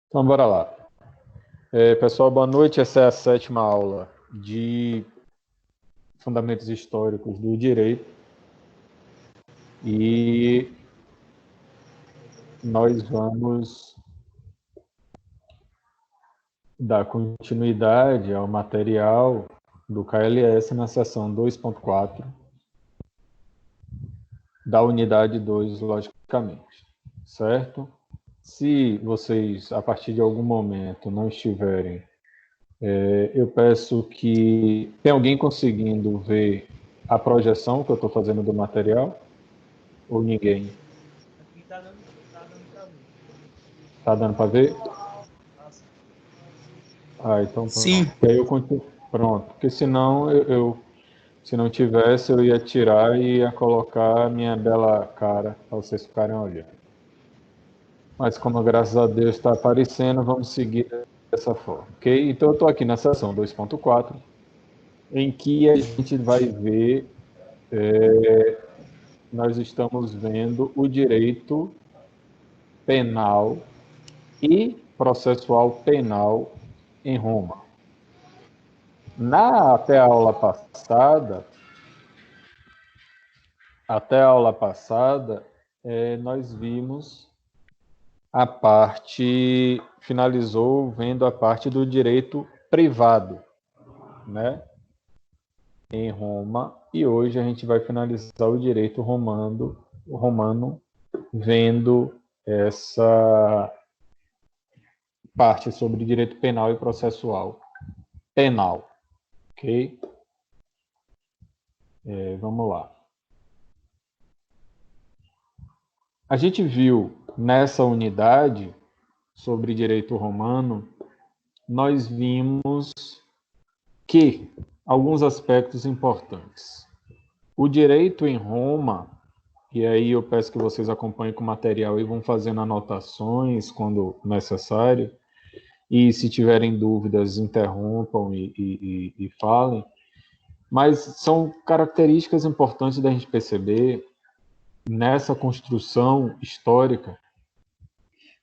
Então, bora lá. Pessoal, boa noite. Essa é a sétima aula de Fundamentos Históricos do Direito. E nós vamos dar continuidade ao material do KLS na seção 2.4 da unidade 2, logicamente, certo? Se vocês, a partir de algum momento, não estiverem, eu peço que... Tem alguém conseguindo ver a projeção que eu estou fazendo do material? Ou ninguém? Aqui tá dando pra ver. Tá dando para ver? Nossa. Então Sim. pronto. E aí eu continuo. Pronto. Porque senão se não tivesse, eu ia tirar e ia colocar a minha bela cara para vocês ficarem olhando. Mas como graças a Deus está aparecendo, vamos seguir dessa forma, ok? Então eu estou aqui na seção 2.4, em que a gente vai ver, nós estamos vendo o direito penal e processual penal em Roma. Até a aula passada, nós vimos finalizou vendo a parte do direito privado, né, em Roma, e hoje a gente vai finalizar o direito romano vendo essa parte sobre direito penal e processual penal, ok? Vamos lá. A gente viu nessa unidade sobre direito romano, nós vimos que alguns aspectos importantes. O direito em Roma, e aí eu peço que vocês acompanhem com o material e vão fazendo anotações quando necessário, e se tiverem dúvidas, interrompam e falem, mas são características importantes da gente perceber nessa construção histórica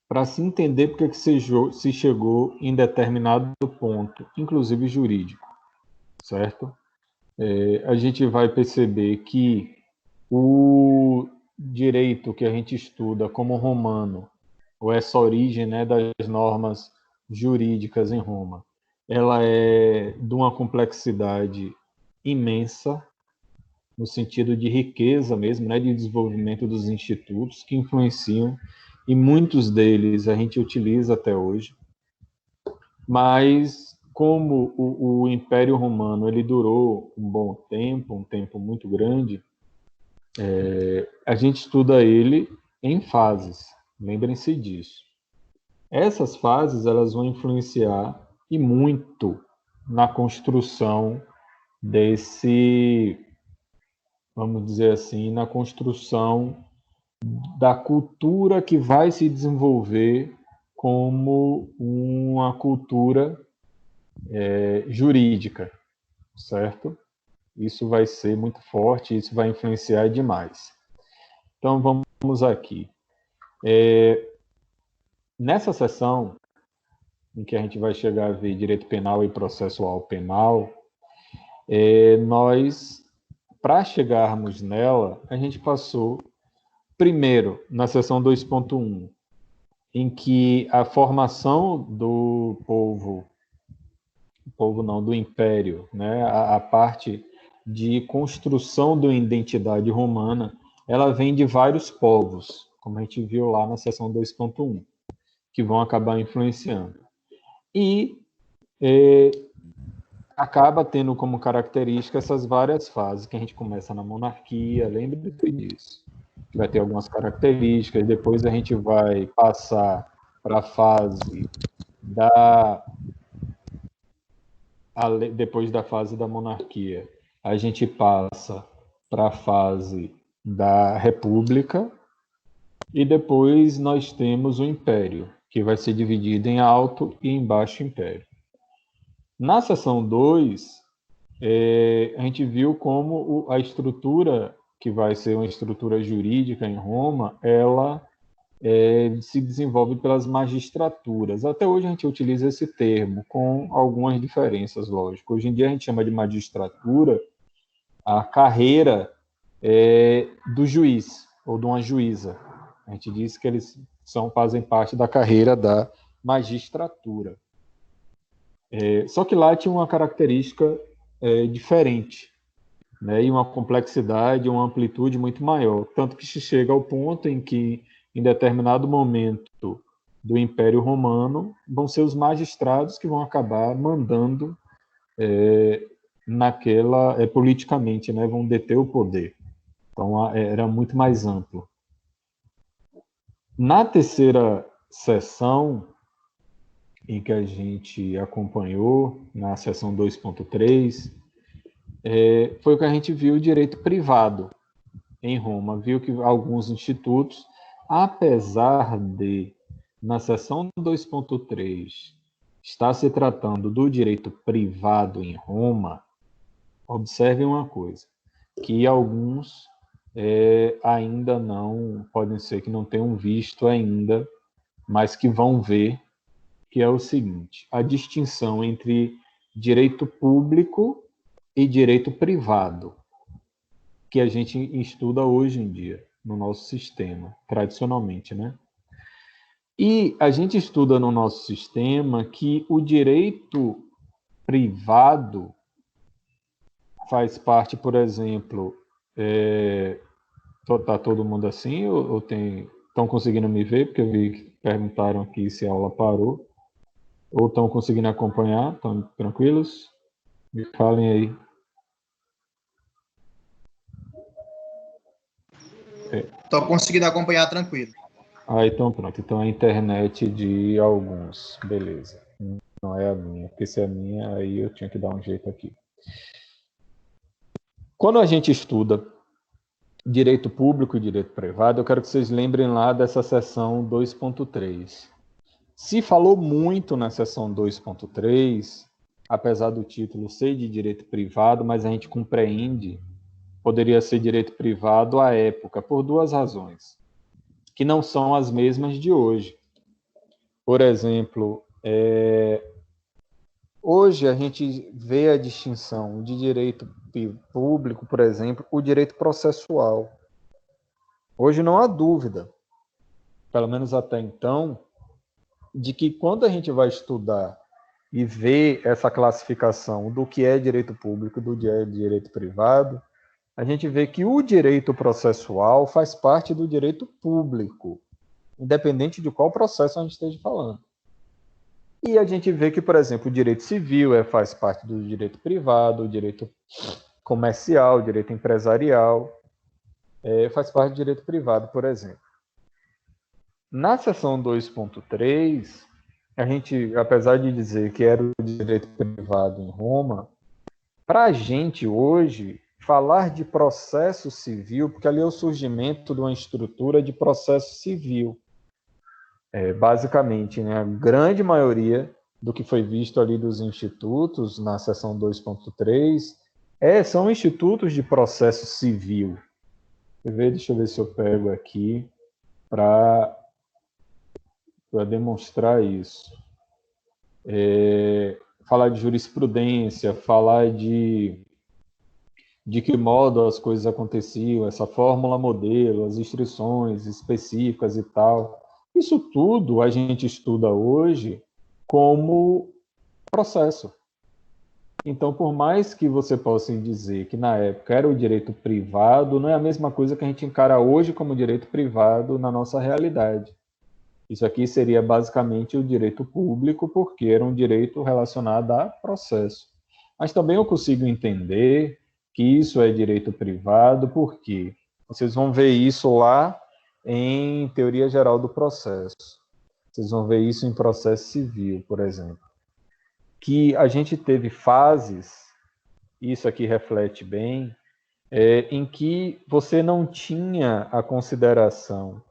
para se entender porque que se chegou em determinado ponto, inclusive jurídico, certo? A gente vai perceber que o direito que a gente estuda como romano, ou essa origem, né, das normas jurídicas em Roma, ela é de uma complexidade imensa, no sentido de riqueza mesmo, né, de desenvolvimento dos institutos que influenciam, e muitos deles a gente utiliza até hoje. Mas como o Império Romano ele durou um bom tempo, um tempo muito grande, a gente estuda ele em fases. Lembrem-se disso. Essas fases elas vão influenciar e muito na construção desse, vamos dizer assim, na construção da cultura que vai se desenvolver como uma cultura jurídica, certo? Isso vai ser muito forte, isso vai influenciar demais. Então vamos aqui. Nessa sessão, em que a gente vai chegar a ver direito penal e processual penal, nós, para chegarmos nela, a gente passou primeiro na seção 2.1, em que a formação do povo não, do império, né, a parte de construção da identidade romana, ela vem de vários povos, como a gente viu lá na seção 2.1, que vão acabar influenciando. E acaba tendo como característica essas várias fases, que a gente começa na monarquia, lembre-se disso. Vai ter algumas características, depois a gente vai passar para a fase depois da fase da monarquia, a gente passa para a fase da república, e depois nós temos o império, que vai ser dividido em alto e em baixo império. Na seção 2, a gente viu como a estrutura, que vai ser uma estrutura jurídica em Roma, ela se desenvolve pelas magistraturas. Até hoje a gente utiliza esse termo, com algumas diferenças, lógico. Hoje em dia a gente chama de magistratura a carreira do juiz ou de uma juíza. A gente diz que eles fazem parte da carreira da magistratura. Só que lá tinha uma característica diferente, né, e uma complexidade, uma amplitude muito maior. Tanto que se chega ao ponto em que, em determinado momento do Império Romano, vão ser os magistrados que vão acabar mandando politicamente, né, vão deter o poder. Então, era muito mais amplo. Na terceira sessão, em que a gente acompanhou, na sessão 2.3, foi o que a gente viu o direito privado em Roma. Viu que alguns institutos, apesar de, na seção 2.3, estar se tratando do direito privado em Roma, observem uma coisa, que alguns ainda não, podem ser que não tenham visto ainda, mas que vão ver, que é o seguinte: a distinção entre direito público e direito privado, que a gente estuda hoje em dia no nosso sistema, tradicionalmente, né? E a gente estuda no nosso sistema que o direito privado faz parte, por exemplo, tá todo mundo assim ou estão conseguindo me ver? Porque eu vi que perguntaram aqui se a aula parou. Ou estão conseguindo acompanhar? Estão tranquilos? Me falem aí. Estou conseguindo acompanhar tranquilo. Então pronto. Então é a internet de alguns. Beleza. Não é a minha. Porque se é a minha, aí eu tinha que dar um jeito aqui. Quando a gente estuda direito público e direito privado, eu quero que vocês lembrem lá dessa seção 2.3. Se falou muito na seção 2.3, apesar do título ser de direito privado, mas a gente compreende, poderia ser direito privado à época, por duas razões, que não são as mesmas de hoje. Por exemplo, hoje a gente vê a distinção de direito público, por exemplo, o direito processual. Hoje não há dúvida, pelo menos até então, de que quando a gente vai estudar e ver essa classificação do que é direito público e do que é direito privado, a gente vê que o direito processual faz parte do direito público, independente de qual processo a gente esteja falando. E a gente vê que, por exemplo, o direito civil faz parte do direito privado, o direito comercial, o direito empresarial, faz parte do direito privado, por exemplo. Na seção 2.3, a gente, apesar de dizer que era o direito privado em Roma, para a gente hoje, falar de processo civil, porque ali é o surgimento de uma estrutura de processo civil. Basicamente, né, a grande maioria do que foi visto ali dos institutos, na seção 2.3, são institutos de processo civil. Deixa eu ver se eu pego aqui para demonstrar isso. Falar de jurisprudência, falar de que modo as coisas aconteciam, essa fórmula modelo, as instruções específicas e tal. Isso tudo a gente estuda hoje como processo. Então, por mais que você possa dizer que na época era o direito privado, não é a mesma coisa que a gente encara hoje como direito privado na nossa realidade. Isso aqui seria basicamente o direito público, porque era um direito relacionado a processo. Mas também eu consigo entender que isso é direito privado, porque vocês vão ver isso lá em Teoria Geral do Processo. Vocês vão ver isso em processo civil, por exemplo. Que a gente teve fases, isso aqui reflete bem, em que você não tinha a consideração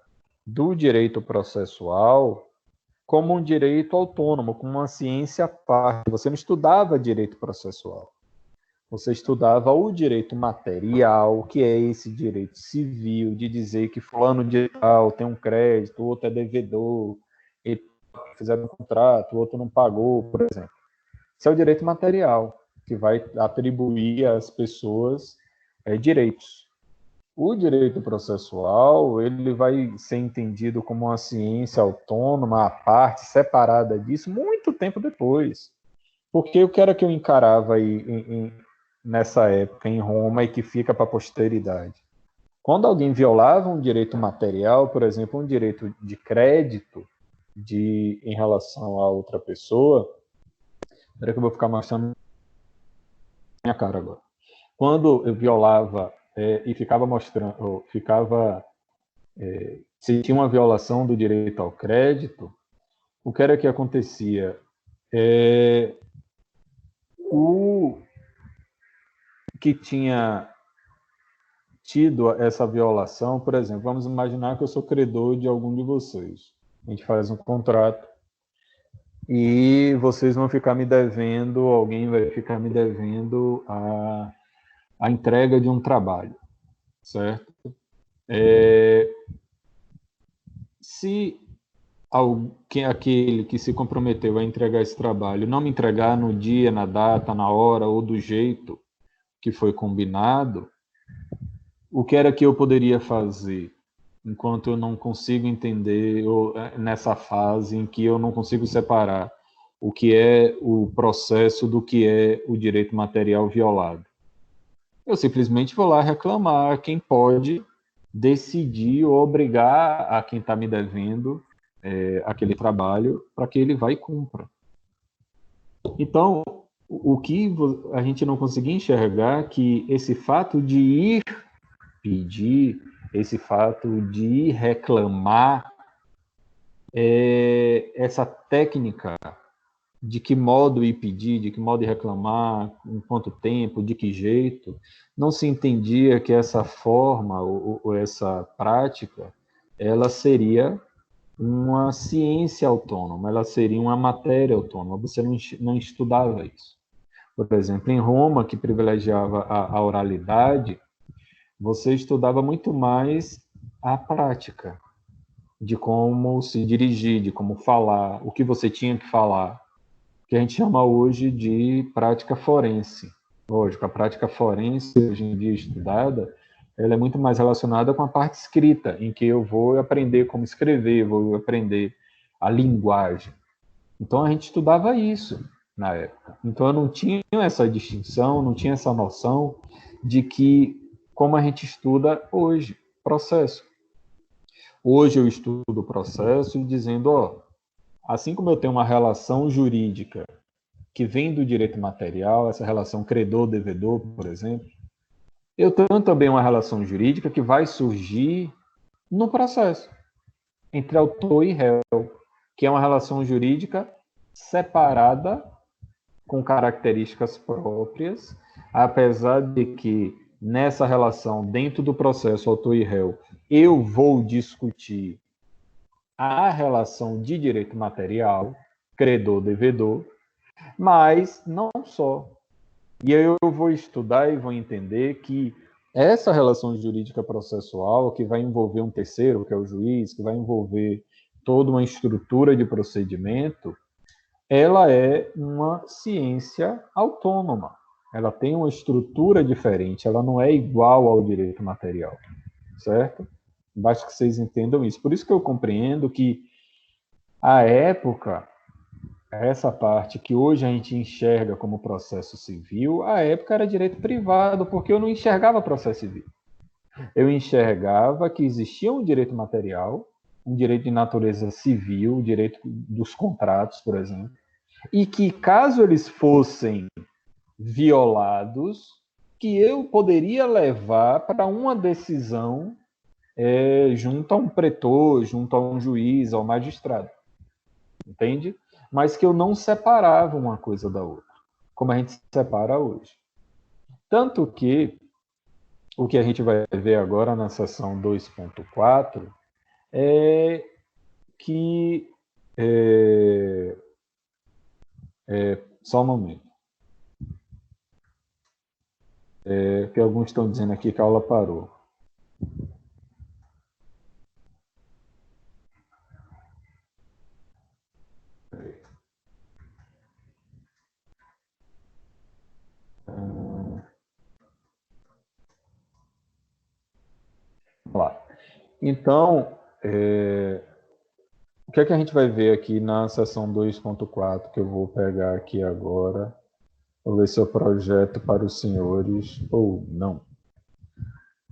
do direito processual como um direito autônomo, como uma ciência à parte. Você não estudava direito processual. Você estudava o direito material, que é esse direito civil, de dizer que fulano de tal tem um crédito, o outro é devedor, e fizeram um contrato, o outro não pagou, por exemplo. Esse é o direito material, que vai atribuir às pessoas direitos. O direito processual, ele vai ser entendido como uma ciência autônoma, à parte, separada disso, muito tempo depois. Porque o que era que eu encarava aí nessa época em Roma e que fica para a posteridade? Quando alguém violava um direito material, por exemplo, um direito de crédito em relação a outra pessoa, espera que eu vou ficar mostrando minha cara agora. Quando eu violava e ficava mostrando, se tinha uma violação do direito ao crédito, o que era que acontecia? O que tinha tido essa violação, por exemplo, vamos imaginar que eu sou credor de algum de vocês. A gente faz um contrato e vocês vão ficar me devendo, alguém vai ficar me devendo a entrega de um trabalho, certo? Se aquele que se comprometeu a entregar esse trabalho não me entregar no dia, na data, na hora ou do jeito que foi combinado, o que era que eu poderia fazer enquanto eu não consigo entender, ou nessa fase em que eu não consigo separar o que é o processo do que é o direito material violado? Eu simplesmente vou lá reclamar. Quem pode decidir ou obrigar a quem está me devendo aquele trabalho para que ele vá e cumpra. Então, o que a gente não conseguia enxergar é que esse fato de ir pedir, esse fato de ir reclamar, essa técnica de que modo ir pedir, de que modo ir reclamar, em quanto tempo, de que jeito, não se entendia que essa forma ou essa prática, ela seria uma ciência autônoma, ela seria uma matéria autônoma, você não estudava isso. Por exemplo, em Roma, que privilegiava a oralidade, você estudava muito mais a prática de como se dirigir, de como falar, o que você tinha que falar, que a gente chama hoje de prática forense. Lógico, a prática forense, hoje em dia estudada, ela é muito mais relacionada com a parte escrita, em que eu vou aprender como escrever, vou aprender a linguagem. Então, a gente estudava isso na época. Então, eu não tinha essa distinção, não tinha essa noção de que, como a gente estuda hoje, processo. Hoje eu estudo o processo dizendo, assim como eu tenho uma relação jurídica que vem do direito material, essa relação credor-devedor, por exemplo, eu tenho também uma relação jurídica que vai surgir no processo, entre autor e réu, que é uma relação jurídica separada, com características próprias, apesar de que nessa relação, dentro do processo autor e réu, eu vou discutir a relação de direito material, credor-devedor, mas não só. E aí eu vou estudar e vou entender que essa relação jurídica processual, que vai envolver um terceiro, que é o juiz, que vai envolver toda uma estrutura de procedimento, ela é uma ciência autônoma. Ela tem uma estrutura diferente, ela não é igual ao direito material, certo? Basta que vocês entendam isso. Por isso que eu compreendo que a época, essa parte que hoje a gente enxerga como processo civil, a época era direito privado, porque eu não enxergava processo civil. Eu enxergava que existia um direito material, um direito de natureza civil, o direito dos contratos, por exemplo, e que caso eles fossem violados, que eu poderia levar para uma decisão junto a um pretor, junto a um juiz, ao magistrado. Entende? Mas que eu não separava uma coisa da outra, como a gente separa hoje. Tanto que o que a gente vai ver agora na seção 2.4 é que... só um momento. que alguns estão dizendo aqui que a aula parou. Vamos lá. Então, o que é que a gente vai ver aqui na seção 2.4, que eu vou pegar aqui agora? Vou ver se eu projeto para os senhores ou não.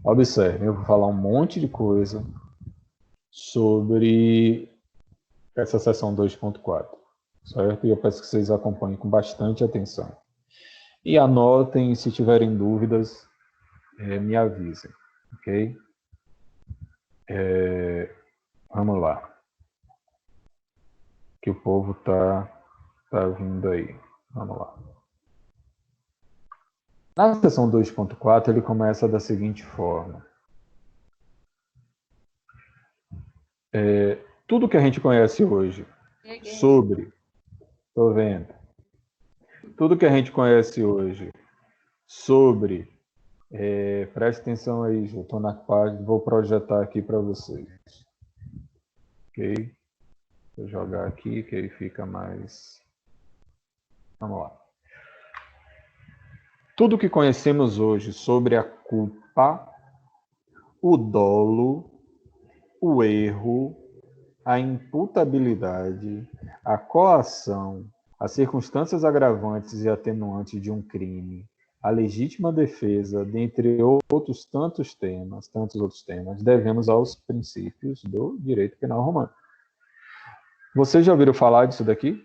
Observem, eu vou falar um monte de coisa sobre essa seção 2.4, certo? E eu peço que vocês acompanhem com bastante atenção. E anotem, se tiverem dúvidas, me avisem, ok? Vamos lá. Que o povo tá vindo aí. Vamos lá. Na seção 2.4, ele começa da seguinte forma. Tudo que a gente conhece hoje sobre... Estou vendo. Tudo que a gente conhece hoje sobre... preste atenção aí, Ju. Estou na página, vou projetar aqui para vocês. Ok? Vou jogar aqui, que aí fica mais... Vamos lá. Tudo que conhecemos hoje sobre a culpa, o dolo, o erro, a imputabilidade, a coação, as circunstâncias agravantes e atenuantes de um crime, a legítima defesa, dentre outros tantos outros temas, devemos aos princípios do direito penal romano. Vocês já ouviram falar disso daqui?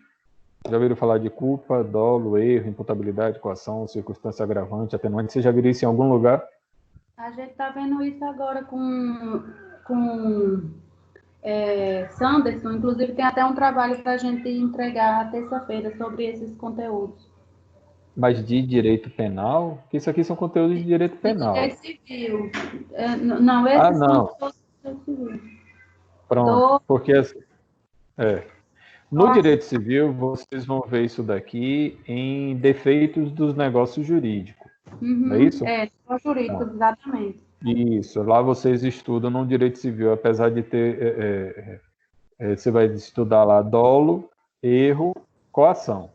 Já ouviram falar de culpa, dolo, erro, imputabilidade, coação, circunstância agravante, atenuante? Vocês já viram isso em algum lugar? A gente está vendo isso agora com Sanderson. Inclusive, tem até um trabalho para a gente entregar terça-feira sobre esses conteúdos. Mas de direito penal? Porque isso aqui são conteúdos de direito penal. De direito civil. Não, esses não. são todos de direito civil. Pronto, porque... No direito civil, vocês vão ver isso daqui em defeitos dos negócios jurídicos. Não é isso? Jurídicos, exatamente. Isso, lá vocês estudam no direito civil, apesar de ter... você vai estudar lá dolo, erro, coação.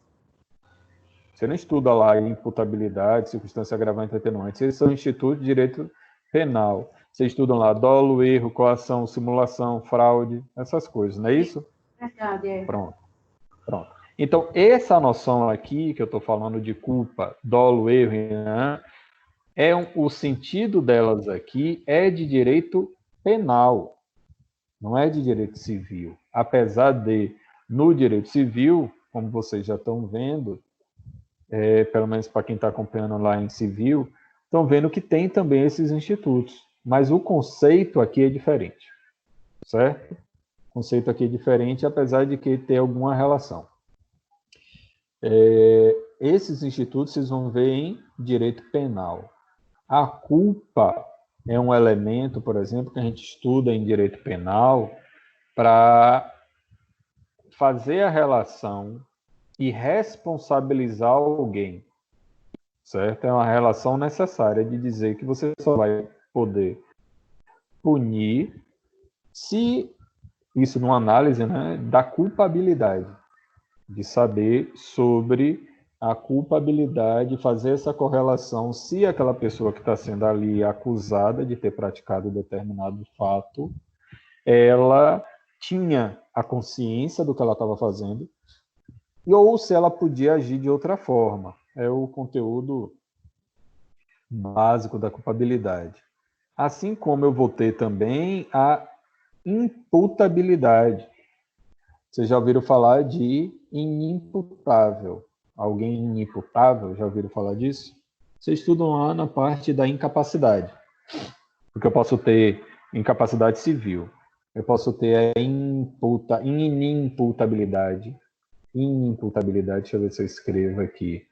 Você não estuda lá imputabilidade, circunstância agravante e atenuante. Esses são institutos de direito penal. Vocês estudam lá dolo, erro, coação, simulação, fraude, essas coisas, não é isso? Verdade, é. Pronto. Então, essa noção aqui, que eu estou falando de culpa, dolo, erro, né, o sentido delas aqui é de direito penal, não é de direito civil. Apesar de, no direito civil, como vocês já estão vendo, pelo menos para quem está acompanhando lá em civil, estão vendo que tem também esses institutos. Mas o conceito aqui é diferente, certo? O conceito aqui é diferente, apesar de que tem alguma relação. Esses institutos vocês vão ver em direito penal. A culpa é um elemento, por exemplo, que a gente estuda em direito penal para fazer a relação e responsabilizar alguém, certo? É uma relação necessária de dizer que você só vai poder punir se isso numa análise, né, da culpabilidade, de saber sobre a culpabilidade, fazer essa correlação se aquela pessoa que está sendo ali acusada de ter praticado determinado fato, ela tinha a consciência do que ela estava fazendo, ou se ela podia agir de outra forma. É o conteúdo básico da culpabilidade. Assim como eu vou ter também a imputabilidade. Vocês já ouviram falar de inimputável. Alguém inimputável, já ouviram falar disso? Vocês estudam lá na parte da incapacidade. Porque eu posso ter incapacidade civil. Eu posso ter a inimputabilidade. Inimputabilidade, deixa eu ver se eu escrevo aqui.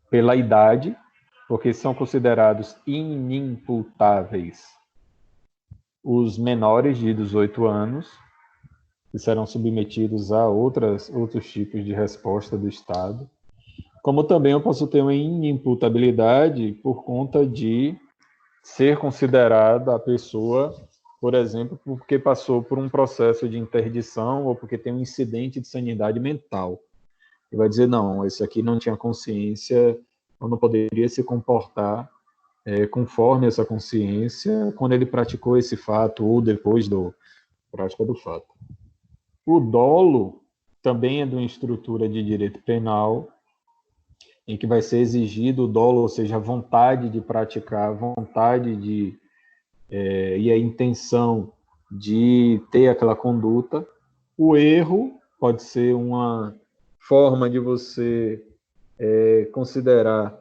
Pela idade, porque são considerados inimputáveis os menores de 18 anos, que serão submetidos a outros tipos de resposta do Estado. Como também eu posso ter uma inimputabilidade por conta de ser considerada a pessoa, por exemplo, porque passou por um processo de interdição ou porque tem um incidente de sanidade mental. E vai dizer, não, esse aqui não tinha consciência, ou não poderia se comportar conforme essa consciência quando ele praticou esse fato ou depois da prática do fato. O dolo também é de uma estrutura de direito penal, em que vai ser exigido o dolo, ou seja, a vontade de praticar, a vontade e a intenção de ter aquela conduta. O erro pode ser uma forma de você considerar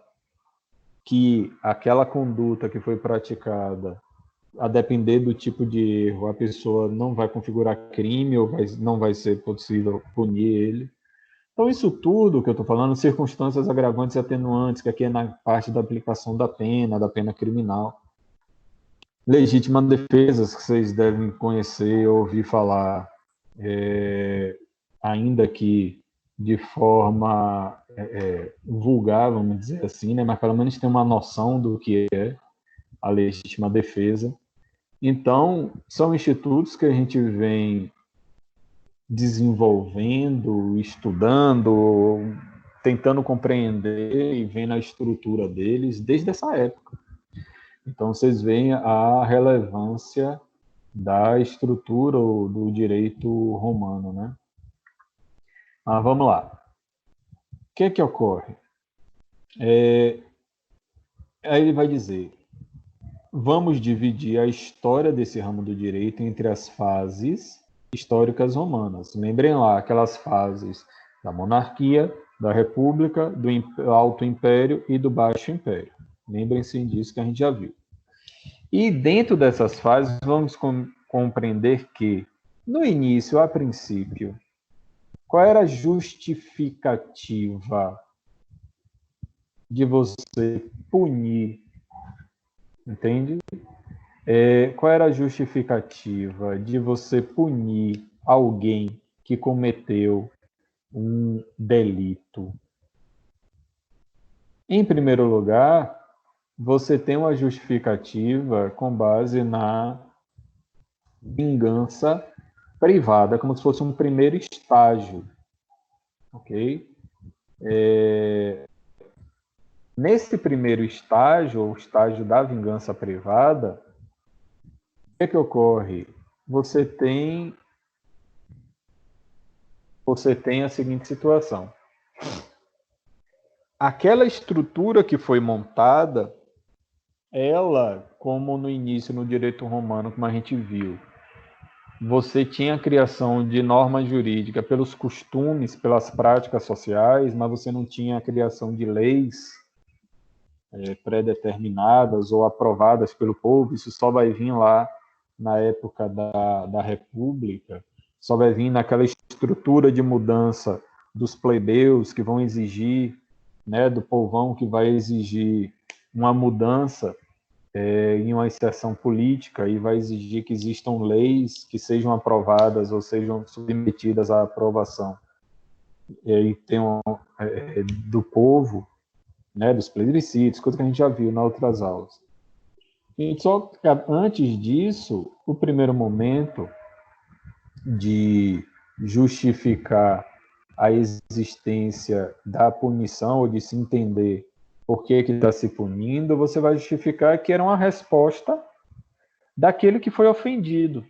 que aquela conduta que foi praticada, a depender do tipo de erro, a pessoa não vai configurar crime ou não vai ser possível punir ele. Então, isso tudo que eu estou falando, circunstâncias agravantes e atenuantes, que aqui é na parte da aplicação da pena criminal. Legítima defesa, que vocês devem conhecer, ouvir falar, ainda que de forma vulgar, vamos dizer assim, né? Mas pelo menos tem uma noção do que é a legítima defesa. Então, são institutos que a gente vem desenvolvendo, estudando, tentando compreender e vendo a estrutura deles desde essa época. Então, vocês veem a relevância da estrutura do direito romano, né? Mas vamos lá. O que é que ocorre? Aí ele vai dizer, vamos dividir a história desse ramo do direito entre as fases históricas romanas. Lembrem lá, aquelas fases da monarquia, da república, do alto império e do baixo império. Lembrem-se disso que a gente já viu. E dentro dessas fases, vamos compreender que, no início, a princípio, qual era a justificativa de você punir, entende? Qual era a justificativa de você punir alguém que cometeu um delito? Em primeiro lugar, você tem uma justificativa com base na vingança privada, como se fosse um primeiro estágio, ok? Nesse primeiro estágio, o estágio da vingança privada, o que ocorre? Você tem a seguinte situação. Aquela estrutura que foi montada, ela, como no início no direito romano, como a gente viu, você tinha a criação de norma jurídica pelos costumes, pelas práticas sociais, mas você não tinha a criação de leis pré-determinadas ou aprovadas pelo povo. Isso só vai vir lá na época da República, só vai vir naquela estrutura de mudança dos plebeus que vão exigir, né, do povão que vai exigir uma mudança em uma inserção política e vai exigir que existam leis que sejam aprovadas ou sejam submetidas à aprovação e tenham do povo, né, dos plebiscitos, coisa que a gente já viu nas outras aulas. E só que antes disso, o primeiro momento de justificar a existência da punição ou de se entender por que está se punindo, você vai justificar que era uma resposta daquele que foi ofendido.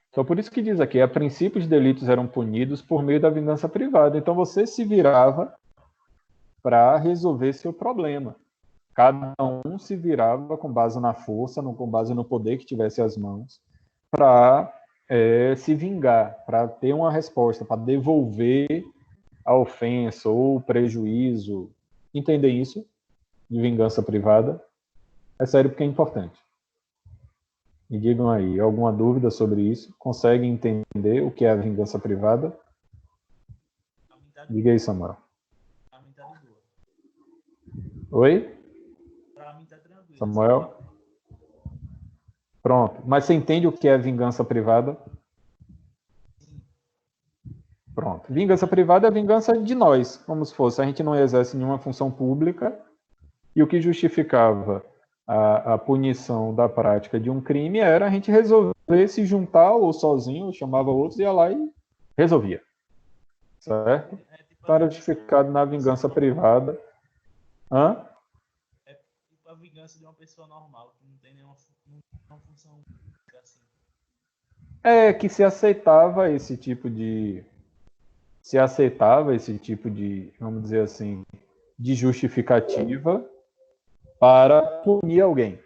Então, por isso que diz aqui, a princípio os delitos eram punidos por meio da vingança privada. Então, você se virava para resolver seu problema. Cada um se virava com base na força, com base no poder que tivesse às mãos, para se vingar, para ter uma resposta, para devolver a ofensa ou o prejuízo. Entender isso? De vingança privada? É sério porque é importante. Me digam aí, alguma dúvida sobre isso? Conseguem entender o que é a vingança privada? Diga aí, Samuel. Oi? Samuel? Pronto. Mas você entende o que é vingança privada? Pronto. Vingança privada é a vingança de nós, como se fosse a gente não exerce nenhuma função pública e o que justificava a punição da prática de um crime era a gente resolver se juntar ou sozinho, ou chamava outros, ia lá e resolvia. Certo? Então era justificado na vingança privada. Hã? É tipo a vingança de uma pessoa normal, que não tem nenhuma função assim. É que se aceitava esse tipo de, vamos dizer assim, de justificativa para punir alguém,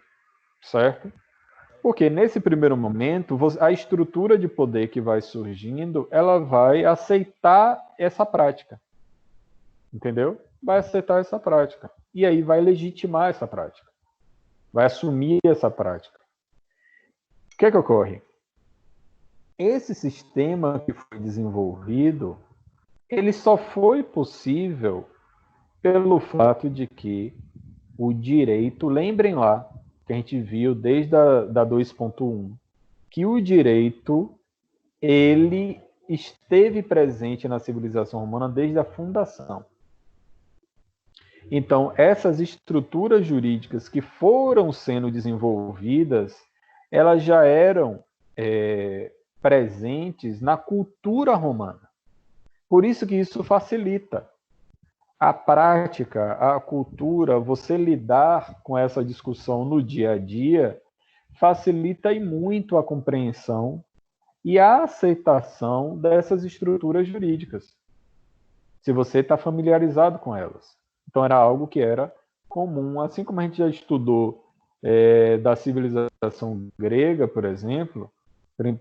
certo? Porque nesse primeiro momento, a estrutura de poder que vai surgindo, ela vai aceitar essa prática, entendeu? Vai aceitar essa prática. E aí vai legitimar essa prática. Vai assumir essa prática. O que é que ocorre? Esse sistema que foi desenvolvido, ele só foi possível pelo fato de que o direito, lembrem lá, que a gente viu desde a 2.1, que o direito, ele esteve presente na civilização romana desde a fundação. Então, essas estruturas jurídicas que foram sendo desenvolvidas, elas já eram presentes na cultura romana. Por isso que isso facilita. A prática, a cultura, você lidar com essa discussão no dia a dia, facilita e muito a compreensão e a aceitação dessas estruturas jurídicas, se você está familiarizado com elas. Então, era algo que era comum, assim como a gente já estudou da civilização grega, por exemplo,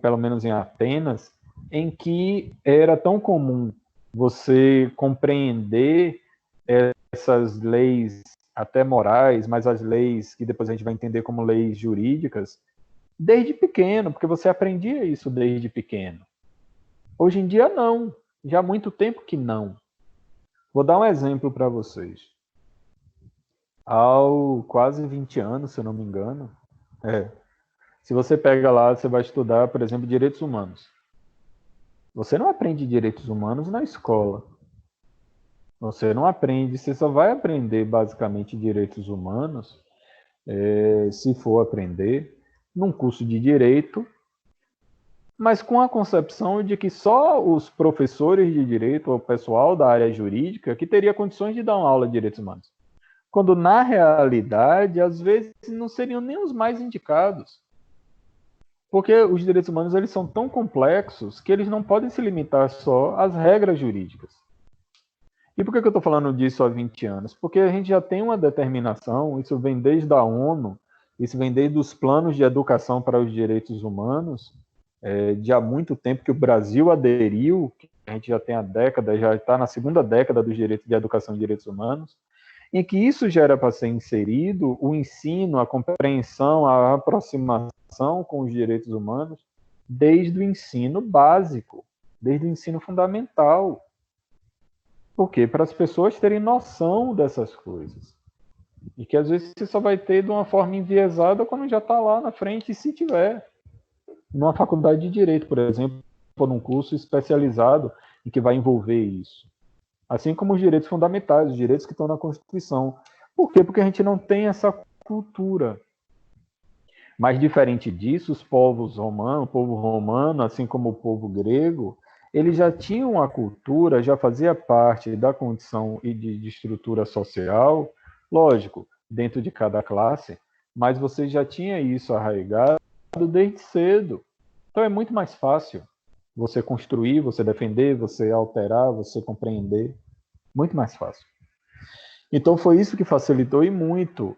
pelo menos em Atenas, em que era tão comum você compreender essas leis até morais, mas as leis que depois a gente vai entender como leis jurídicas, desde pequeno, porque você aprendia isso desde pequeno. Hoje em dia, não. Já há muito tempo que não. Vou dar um exemplo para vocês. Há quase 20 anos, se eu não me engano, se você pega lá, você vai estudar, por exemplo, direitos humanos. Você não aprende direitos humanos na escola. Você não aprende, você só vai aprender basicamente direitos humanos, se for aprender, num curso de direito, mas com a concepção de que só os professores de direito ou o pessoal da área jurídica que teria condições de dar uma aula de direitos humanos. Quando, na realidade, às vezes não seriam nem os mais indicados. Porque os direitos humanos eles são tão complexos que eles não podem se limitar só às regras jurídicas. E por que eu estou falando disso há 20 anos? Porque a gente já tem uma determinação, isso vem desde a ONU, isso vem desde os planos de educação para os direitos humanos, de há muito tempo que o Brasil aderiu, a gente já tem a década, já está na segunda década dos direitos de educação e direitos humanos, em que isso já era para ser inserido, o ensino, a compreensão, a aproximação com os direitos humanos, desde o ensino básico, desde o ensino fundamental. Por quê? Para as pessoas terem noção dessas coisas. E que às vezes você só vai ter de uma forma enviesada quando já está lá na frente, e se tiver. Numa faculdade de Direito, por exemplo, ou num curso especializado em que vai envolver isso. Assim como os direitos fundamentais, os direitos que estão na Constituição. Por quê? Porque a gente não tem essa cultura. Mas, diferente disso, os povos romanos, o povo romano, assim como o povo grego, eles já tinham a cultura, já fazia parte da condição e de estrutura social, lógico, dentro de cada classe, mas você já tinha isso arraigado desde cedo. Então é muito mais fácil você construir, você defender, você alterar, você compreender. Muito mais fácil. Então foi isso que facilitou e muito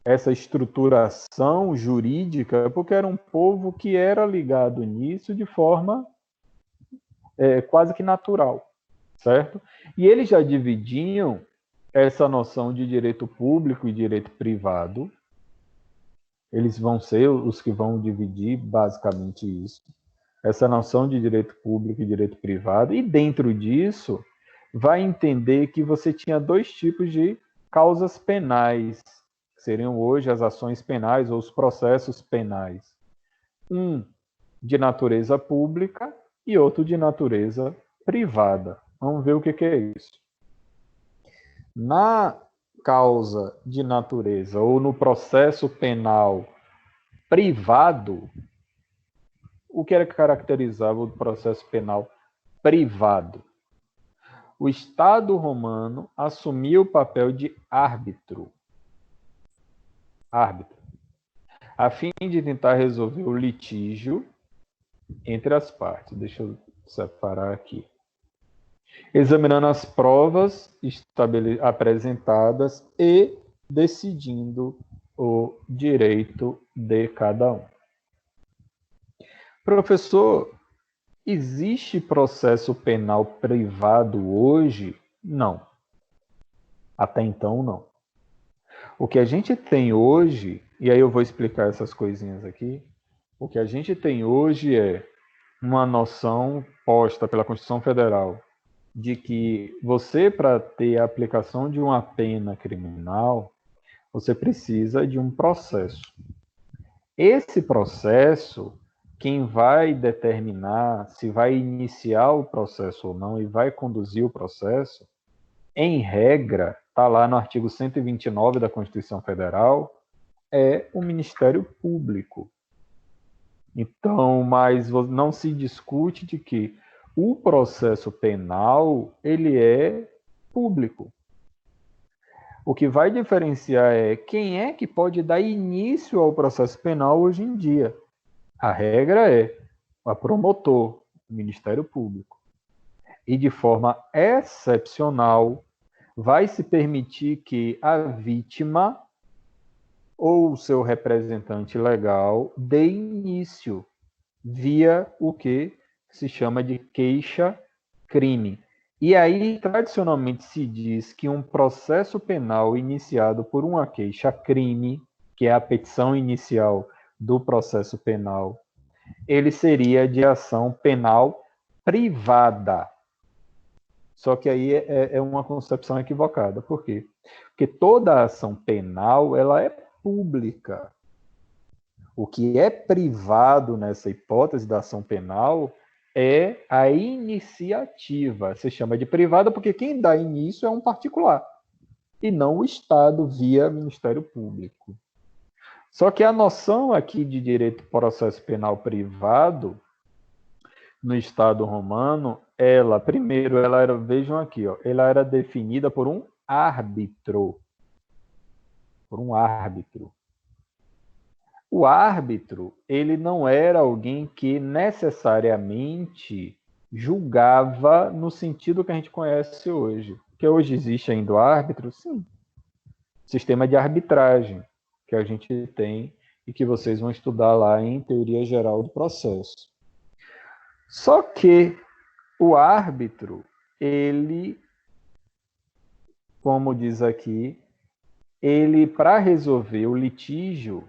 essa estruturação jurídica, porque era um povo que era ligado nisso de forma quase que natural, certo? E eles já dividiam essa noção de direito público e direito privado. Eles vão ser os que vão dividir basicamente isso, essa noção de direito público e direito privado, e dentro disso vai entender que você tinha dois tipos de causas penais, que seriam hoje as ações penais ou os processos penais. Um de natureza pública e outro de natureza privada. Vamos ver o que é isso. Na causa de natureza ou no processo penal privado, o que era que caracterizava o processo penal privado? O Estado romano assumia o papel de árbitro, a fim de tentar resolver o litígio entre as partes. Deixa eu separar aqui. Examinando as provas apresentadas e decidindo o direito de cada um. Professor, existe processo penal privado hoje? Não. Até então, não. O que a gente tem hoje, e aí eu vou explicar essas coisinhas aqui, o que a gente tem hoje é uma noção posta pela Constituição Federal de que você, para ter a aplicação de uma pena criminal, você precisa de um processo. Esse processo, quem vai determinar se vai iniciar o processo ou não e vai conduzir o processo, em regra, está lá no artigo 129 da Constituição Federal, é o Ministério Público. Então, mas não se discute de que o processo penal, ele é público. O que vai diferenciar é quem é que pode dar início ao processo penal hoje em dia. A regra é o promotor, o Ministério Público. E de forma excepcional, vai se permitir que a vítima ou o seu representante legal dê início via o que se chama de queixa-crime. E aí, tradicionalmente, se diz que um processo penal iniciado por uma queixa-crime, que é a petição inicial do processo penal, ele seria de ação penal privada. Só que aí é uma concepção equivocada. Por quê? Porque toda ação penal ela é pública. O que é privado nessa hipótese da ação penal é a iniciativa. Se chama de privada porque quem dá início é um particular e não o Estado via Ministério Público. Só que a noção aqui de direito processo penal privado no Estado romano, vejam aqui, ela era definida por um árbitro. O árbitro, ele não era alguém que necessariamente julgava no sentido que a gente conhece hoje. Porque hoje existe ainda o árbitro? Sim. Sistema de arbitragem que a gente tem e que vocês vão estudar lá em Teoria Geral do Processo. Só que o árbitro, ele, como diz aqui, ele, para resolver o litígio,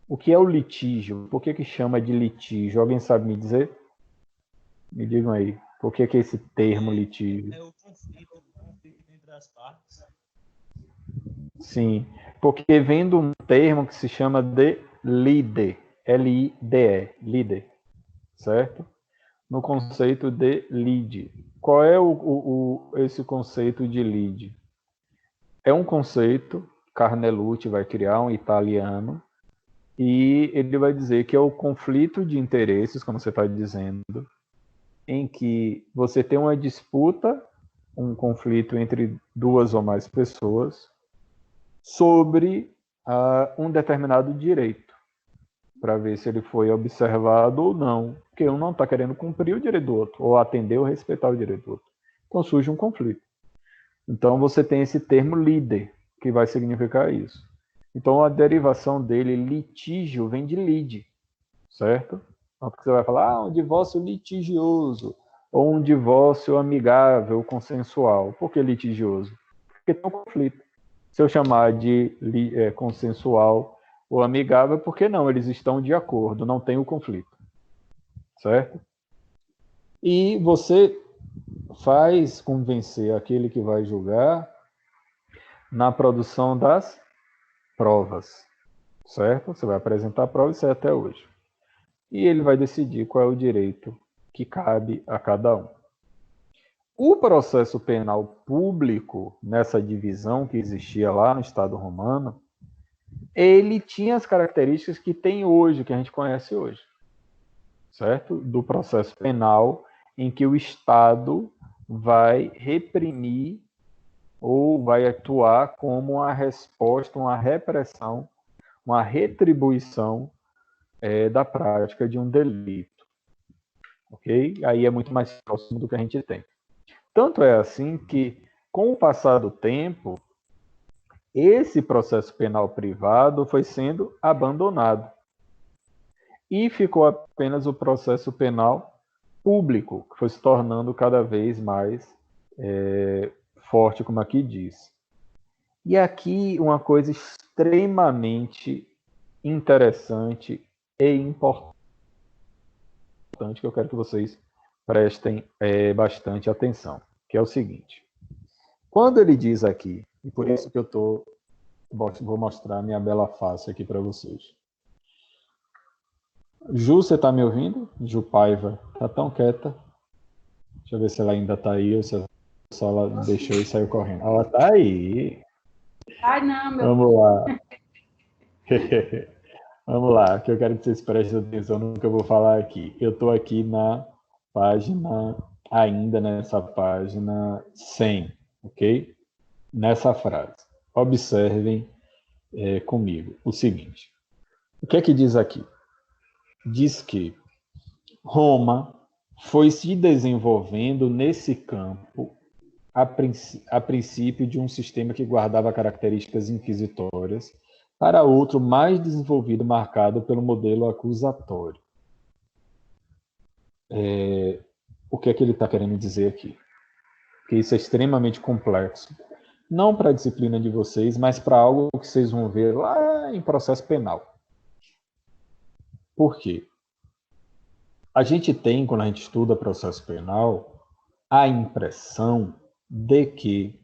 o que é o litígio? Por que chama de litígio? Alguém sabe me dizer? Me digam aí. Por que é esse termo litígio? É o conflito entre as partes. Sim, porque vem de um termo que se chama de lide, L-I-D-E, lide, certo? No conceito de lide. Qual é esse conceito de lide? É um conceito, Carnelucci vai criar, um italiano, e ele vai dizer que é o conflito de interesses, como você está dizendo, em que você tem uma disputa, um conflito entre duas ou mais pessoas, sobre um determinado direito, para ver se ele foi observado ou não, porque um não está querendo cumprir o direito do outro, ou atender ou respeitar o direito do outro. Então surge um conflito. Então você tem esse termo líder, que vai significar isso. Então a derivação dele, litígio, vem de lide, certo? Então você vai falar, um divórcio litigioso, ou um divórcio amigável, consensual. Por que litigioso? Porque tem um conflito. Se eu chamar de consensual ou amigável, por que não? Eles estão de acordo, não tem o conflito. Certo? E você faz convencer aquele que vai julgar na produção das provas. Certo? Você vai apresentar a prova, isso é até hoje. E ele vai decidir qual é o direito que cabe a cada um. O processo penal público, nessa divisão que existia lá no Estado Romano, ele tinha as características que tem hoje, que a gente conhece hoje, certo? Do processo penal, em que o Estado vai reprimir ou vai atuar como uma resposta, uma repressão, uma retribuição da prática de um delito. Ok? Aí é muito mais próximo do que a gente tem. Tanto é assim que, com o passar do tempo, esse processo penal privado foi sendo abandonado. E ficou apenas o processo penal público, que foi se tornando cada vez mais forte, como aqui diz. E aqui uma coisa extremamente interessante e importante que eu quero que vocês prestem bastante atenção, que é o seguinte. Quando ele diz aqui, e por isso que vou mostrar minha bela face aqui para vocês. Ju, você está me ouvindo? Ju Paiva, está tão quieta. Deixa eu ver se ela ainda está aí ou se só ela deixou e saiu correndo. Ela está aí. Ai, não, meu. Vamos lá. Vamos lá, que eu quero que vocês prestem atenção no que eu vou falar aqui. Eu estou aqui na página, ainda nessa página 100, ok? Nessa frase. Observem comigo o seguinte. O que é que diz aqui? Diz que Roma foi se desenvolvendo nesse campo a princípio de um sistema que guardava características inquisitórias para outro mais desenvolvido, marcado pelo modelo acusatório. O que é que ele está querendo dizer aqui? Que isso é extremamente complexo. Não para a disciplina de vocês, mas para algo que vocês vão ver lá em processo penal. Por quê? A gente tem, quando a gente estuda processo penal, a impressão de que,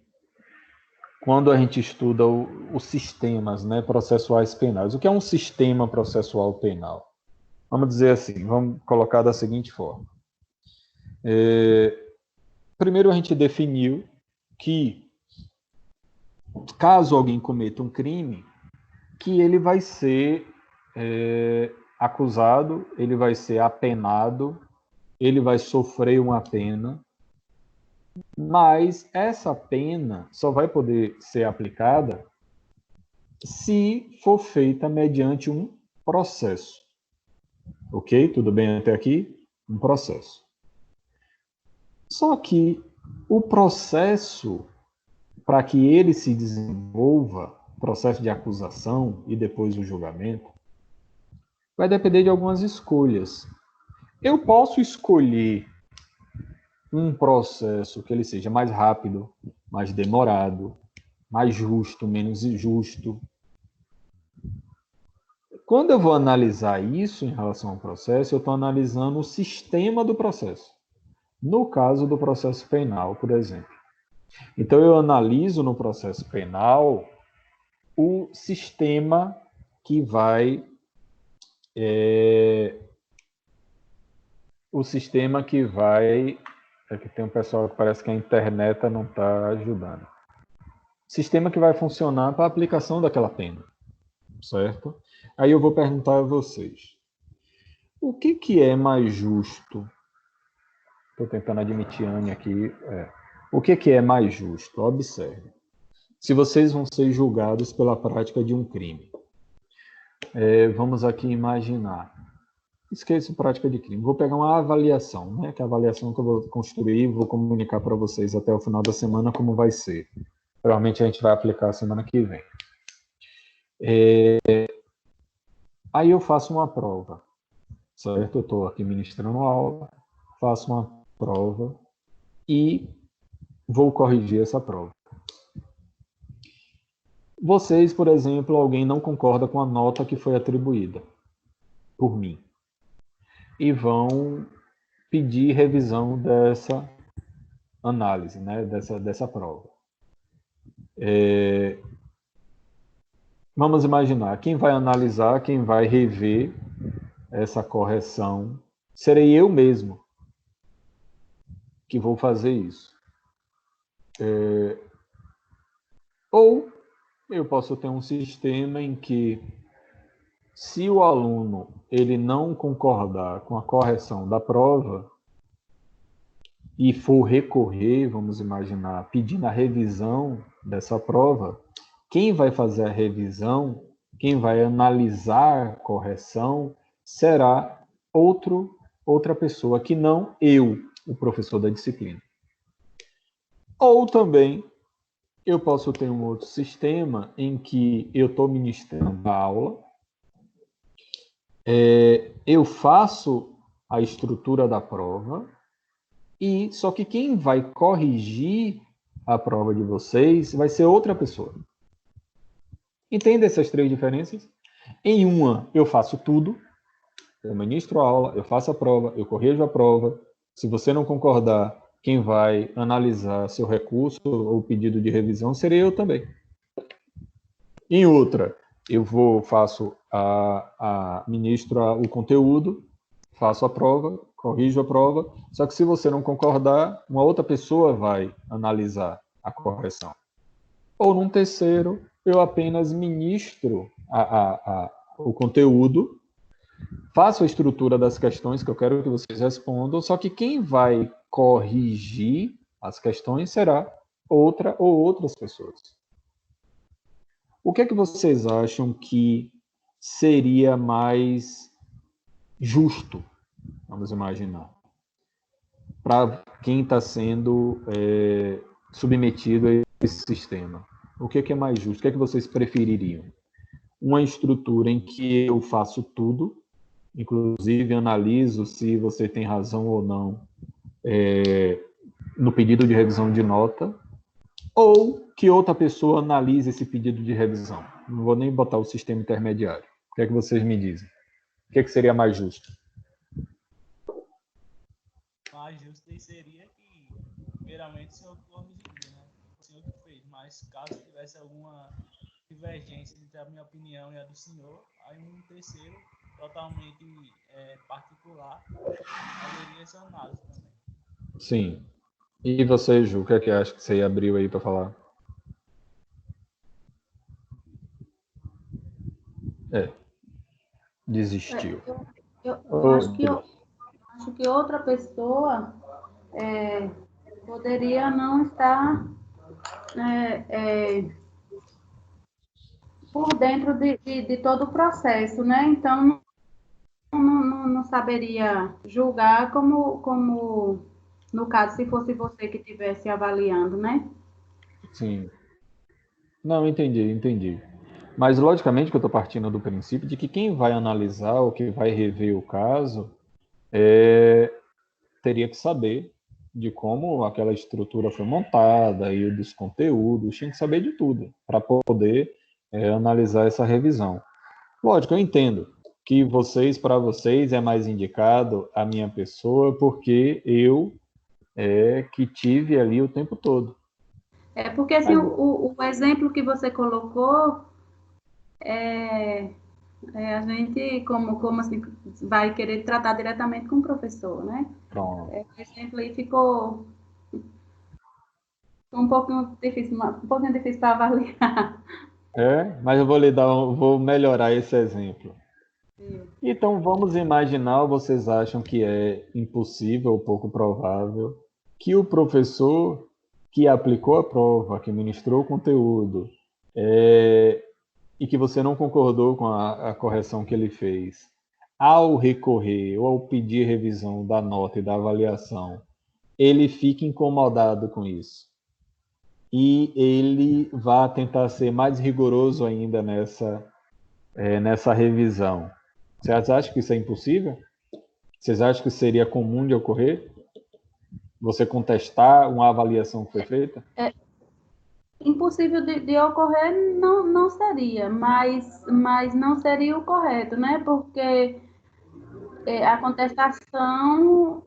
quando a gente estuda os sistemas, né, processuais penais, o que é um sistema processual penal? Vamos dizer assim, vamos colocar da seguinte forma. Primeiro a gente definiu que, caso alguém cometa um crime, que ele vai ser acusado, ele vai ser apenado, ele vai sofrer uma pena, mas essa pena só vai poder ser aplicada se for feita mediante um processo. Ok? Tudo bem até aqui? Um processo. Só que o processo, para que ele se desenvolva, processo de acusação e depois o julgamento, vai depender de algumas escolhas. Eu posso escolher um processo que ele seja mais rápido, mais demorado, mais justo, menos injusto. Quando eu vou analisar isso em relação ao processo, eu estou analisando o sistema do processo. No caso do processo penal, por exemplo. Então, eu analiso no processo penal o sistema que vai que tem um pessoal que parece que a internet não está ajudando. Sistema que vai funcionar para a aplicação daquela pena, certo? Aí eu vou perguntar a vocês, o que é mais justo? Estou tentando admitir a Anne aqui. O que é mais justo? Observe. Se vocês vão ser julgados pela prática de um crime, vamos aqui imaginar. Esqueça prática de crime. Vou pegar uma avaliação, né? Que é a avaliação que eu vou construir e vou comunicar para vocês até o final da semana como vai ser. Provavelmente a gente vai aplicar a semana que vem. Aí eu faço uma prova, certo? Eu estou aqui ministrando aula, faço uma prova e vou corrigir essa prova. Vocês, por exemplo, alguém não concorda com a nota que foi atribuída por mim e vão pedir revisão dessa análise, né, dessa prova. Vamos imaginar, quem vai analisar, quem vai rever essa correção, serei eu mesmo. que vou fazer isso. Ou eu posso ter um sistema em que, se o aluno ele não concordar com a correção da prova e for recorrer, vamos imaginar, pedindo a revisão dessa prova, quem vai fazer a revisão, quem vai analisar a correção, será outra pessoa que não eu, o professor da disciplina. Ou também eu posso ter um outro sistema em que eu estou ministrando a aula, eu faço a estrutura da prova, e só que quem vai corrigir a prova de vocês vai ser outra pessoa. Entende essas três diferenças? Em uma, eu faço tudo, eu ministro a aula, eu faço a prova, eu corrijo a prova. Se você não concordar, quem vai analisar seu recurso ou pedido de revisão serei eu também. Em outra, eu ministro o conteúdo, faço a prova, corrijo a prova, só que se você não concordar, uma outra pessoa vai analisar a correção. Ou num terceiro, eu apenas ministro o conteúdo, faço a estrutura das questões que eu quero que vocês respondam, só que quem vai corrigir as questões será outra ou outras pessoas. O que é que vocês acham que seria mais justo, vamos imaginar, para quem está sendo submetido a esse sistema? O que é mais justo? O que é que vocês prefeririam? Uma estrutura em que eu faço tudo, inclusive analiso se você tem razão ou não no pedido de revisão de nota, ou que outra pessoa analise esse pedido de revisão? Não vou nem botar o sistema intermediário. O que é que vocês me dizem? O que é que seria mais justo? Mais justo seria que, primeiramente, o senhor corrigiria, né? O senhor que fez, mas caso tivesse alguma divergência entre a minha opinião e a do senhor, aí um terceiro, totalmente particular, fazeria essa análise também. Sim. E você, Ju, o que é que acha que você abriu aí para falar? Desistiu. Eu acho que outra pessoa poderia não estar por dentro de todo o processo, né? Então, não saberia julgar como, no caso, se fosse você que estivesse avaliando, né? Sim. Não, entendi. Mas, logicamente, que eu estou partindo do princípio de que quem vai analisar ou que vai rever o caso teria que saber de como aquela estrutura foi montada e dos conteúdos, tinha que saber de tudo para poder analisar essa revisão. Lógico, eu entendo que para vocês é mais indicado a minha pessoa porque eu que tive ali o tempo todo. Porque assim, o exemplo que você colocou a gente, como assim, vai querer tratar diretamente com o professor, né? Pronto. O exemplo aí ficou um pouquinho difícil para avaliar. Mas eu vou melhorar esse exemplo. Então, vamos imaginar, vocês acham que é impossível, pouco provável, que o professor que aplicou a prova, que ministrou o conteúdo, e que você não concordou com a correção que ele fez, ao recorrer ou ao pedir revisão da nota e da avaliação, ele fique incomodado com isso. E ele vai tentar ser mais rigoroso ainda nessa revisão. Vocês acham que isso é impossível? Vocês acham que seria comum de ocorrer? Você contestar uma avaliação que foi feita? Impossível de ocorrer não seria, mas não seria o correto, né? Porque a contestação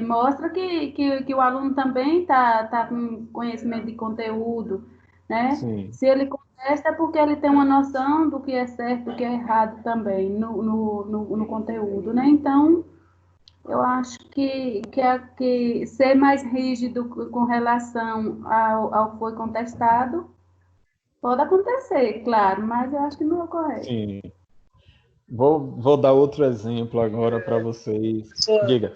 mostra que o aluno também está com conhecimento de conteúdo, né? Sim. Se ele contesta é porque ele tem uma noção do que é certo e do que é errado também no conteúdo, né? Então, Eu acho que ser mais rígido com relação ao que foi contestado pode acontecer, claro, mas eu acho que não é o correto. Sim. Vou dar outro exemplo agora para vocês. Essa, Diga.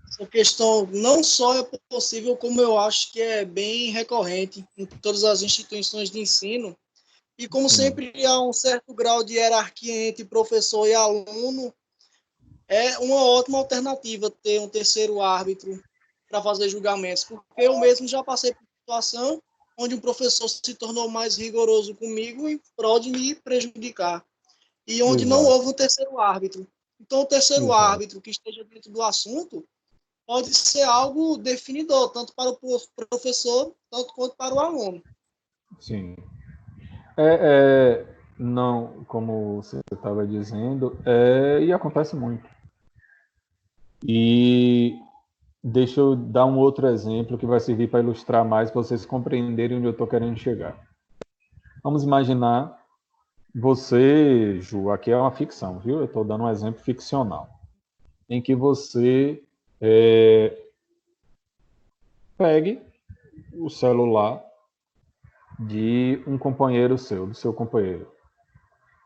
essa questão não só é possível, como eu acho que é bem recorrente em todas as instituições de ensino. E como Sim. sempre há um certo grau de hierarquia entre professor e aluno, é uma ótima alternativa ter um terceiro árbitro para fazer julgamentos, porque eu mesmo já passei por situação onde um professor se tornou mais rigoroso comigo e pode me prejudicar, e onde não Exato. houve um terceiro árbitro. Então, o terceiro Exato. árbitro que esteja dentro do assunto pode ser algo definidor, tanto para o professor, tanto quanto para o aluno. Sim. Não, como você estava dizendo, e acontece muito. E deixa eu dar um outro exemplo que vai servir para ilustrar mais, para vocês compreenderem onde eu estou querendo chegar. Vamos imaginar você, Ju, aqui é uma ficção, viu? Eu estou dando um exemplo ficcional, em que você pegue o celular de um companheiro seu, do seu companheiro.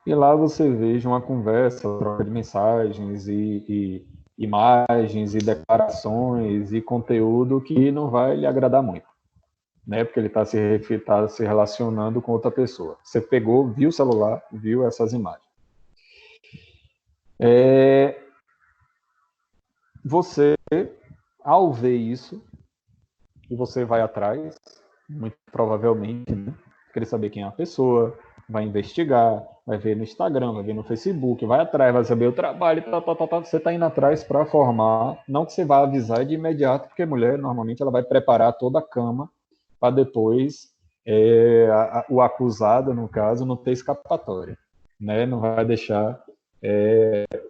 E lá você veja uma conversa, troca de mensagens e imagens e declarações e conteúdo que não vai lhe agradar muito, né? Porque ele está se relacionando com outra pessoa. Você pegou, viu o celular, viu essas imagens. Você, ao ver isso, e você vai atrás, muito provavelmente, né? Querer saber quem é a pessoa, vai investigar, vai ver no Instagram, vai ver no Facebook, vai atrás, vai saber o trabalho, você está indo atrás para formar, não que você vá avisar de imediato, porque a mulher, normalmente, ela vai preparar toda a cama para depois o acusado, no caso, não ter escapatória, né? Não vai deixar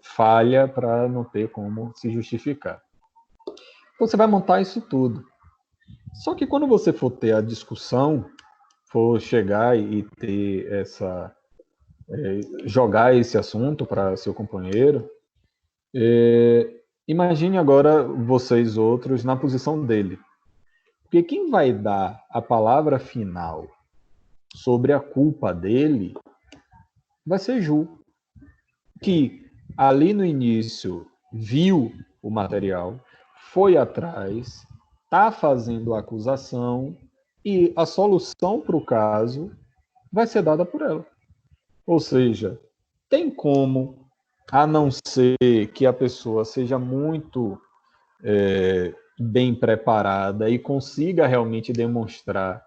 falha para não ter como se justificar. Então, você vai montar isso tudo. Só que quando você for ter a discussão, for chegar e ter jogar esse assunto para seu companheiro, imagine agora vocês outros na posição dele. Porque quem vai dar a palavra final sobre a culpa dele vai ser Ju, que ali no início viu o material, foi atrás, está fazendo a acusação e a solução para o caso vai ser dada por ela. Ou seja, tem como, a não ser que a pessoa seja muito bem preparada e consiga realmente demonstrar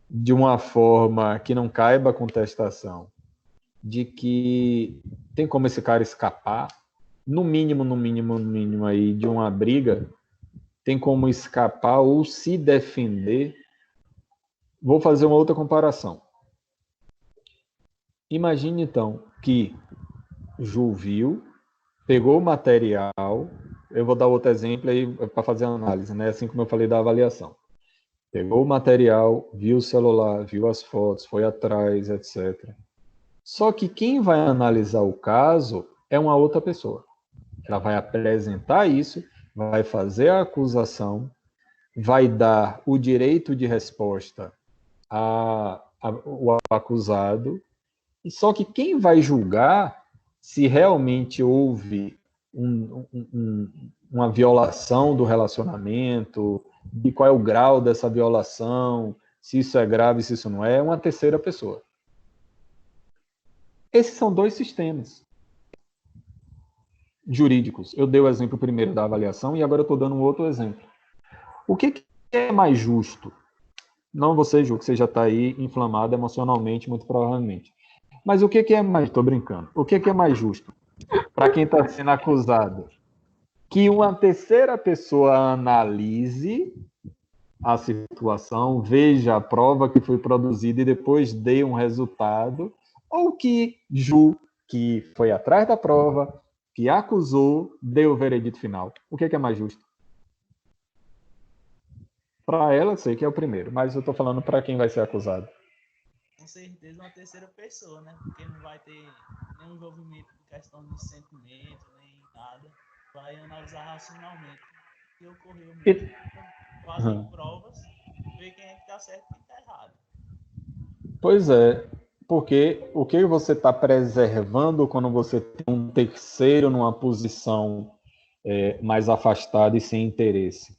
de uma forma que não caiba a contestação, de que tem como esse cara escapar, no mínimo aí de uma briga, tem como escapar ou se defender. Vou fazer uma outra comparação. Imagine então que Ju viu, pegou o material, eu vou dar outro exemplo aí para fazer a análise, né? Assim como eu falei da avaliação. Pegou o material, viu o celular, viu as fotos, foi atrás, etc. Só que quem vai analisar o caso é uma outra pessoa. Ela vai apresentar isso, vai fazer a acusação, vai dar o direito de resposta ao acusado, e só que quem vai julgar se realmente houve uma violação do relacionamento, de qual é o grau dessa violação, se isso é grave, se isso não é uma terceira pessoa. Esses são dois sistemas jurídicos. Eu dei o exemplo primeiro da avaliação e agora eu estou dando um outro exemplo. O que é mais justo? Não você, Ju, que você já está aí inflamado emocionalmente, muito provavelmente. Mas o que é mais... Estou brincando. O que é mais justo para quem está sendo acusado? Que uma terceira pessoa analise a situação, veja a prova que foi produzida e depois dê um resultado, ou que Ju, que foi atrás da prova, que acusou, dê o veredito final. O que é mais justo? Para ela, eu sei que é o primeiro, mas eu estou falando para quem vai ser acusado. Com certeza uma terceira pessoa, né? Porque não vai ter nenhum envolvimento de questão de sentimento, nem nada. vai analisar racionalmente o que ocorreu E- mesmo, fazer provas, ver quem é que está certo e quem está errado. Pois é, porque o que você está preservando quando você tem um terceiro numa posição mais afastada e sem interesse?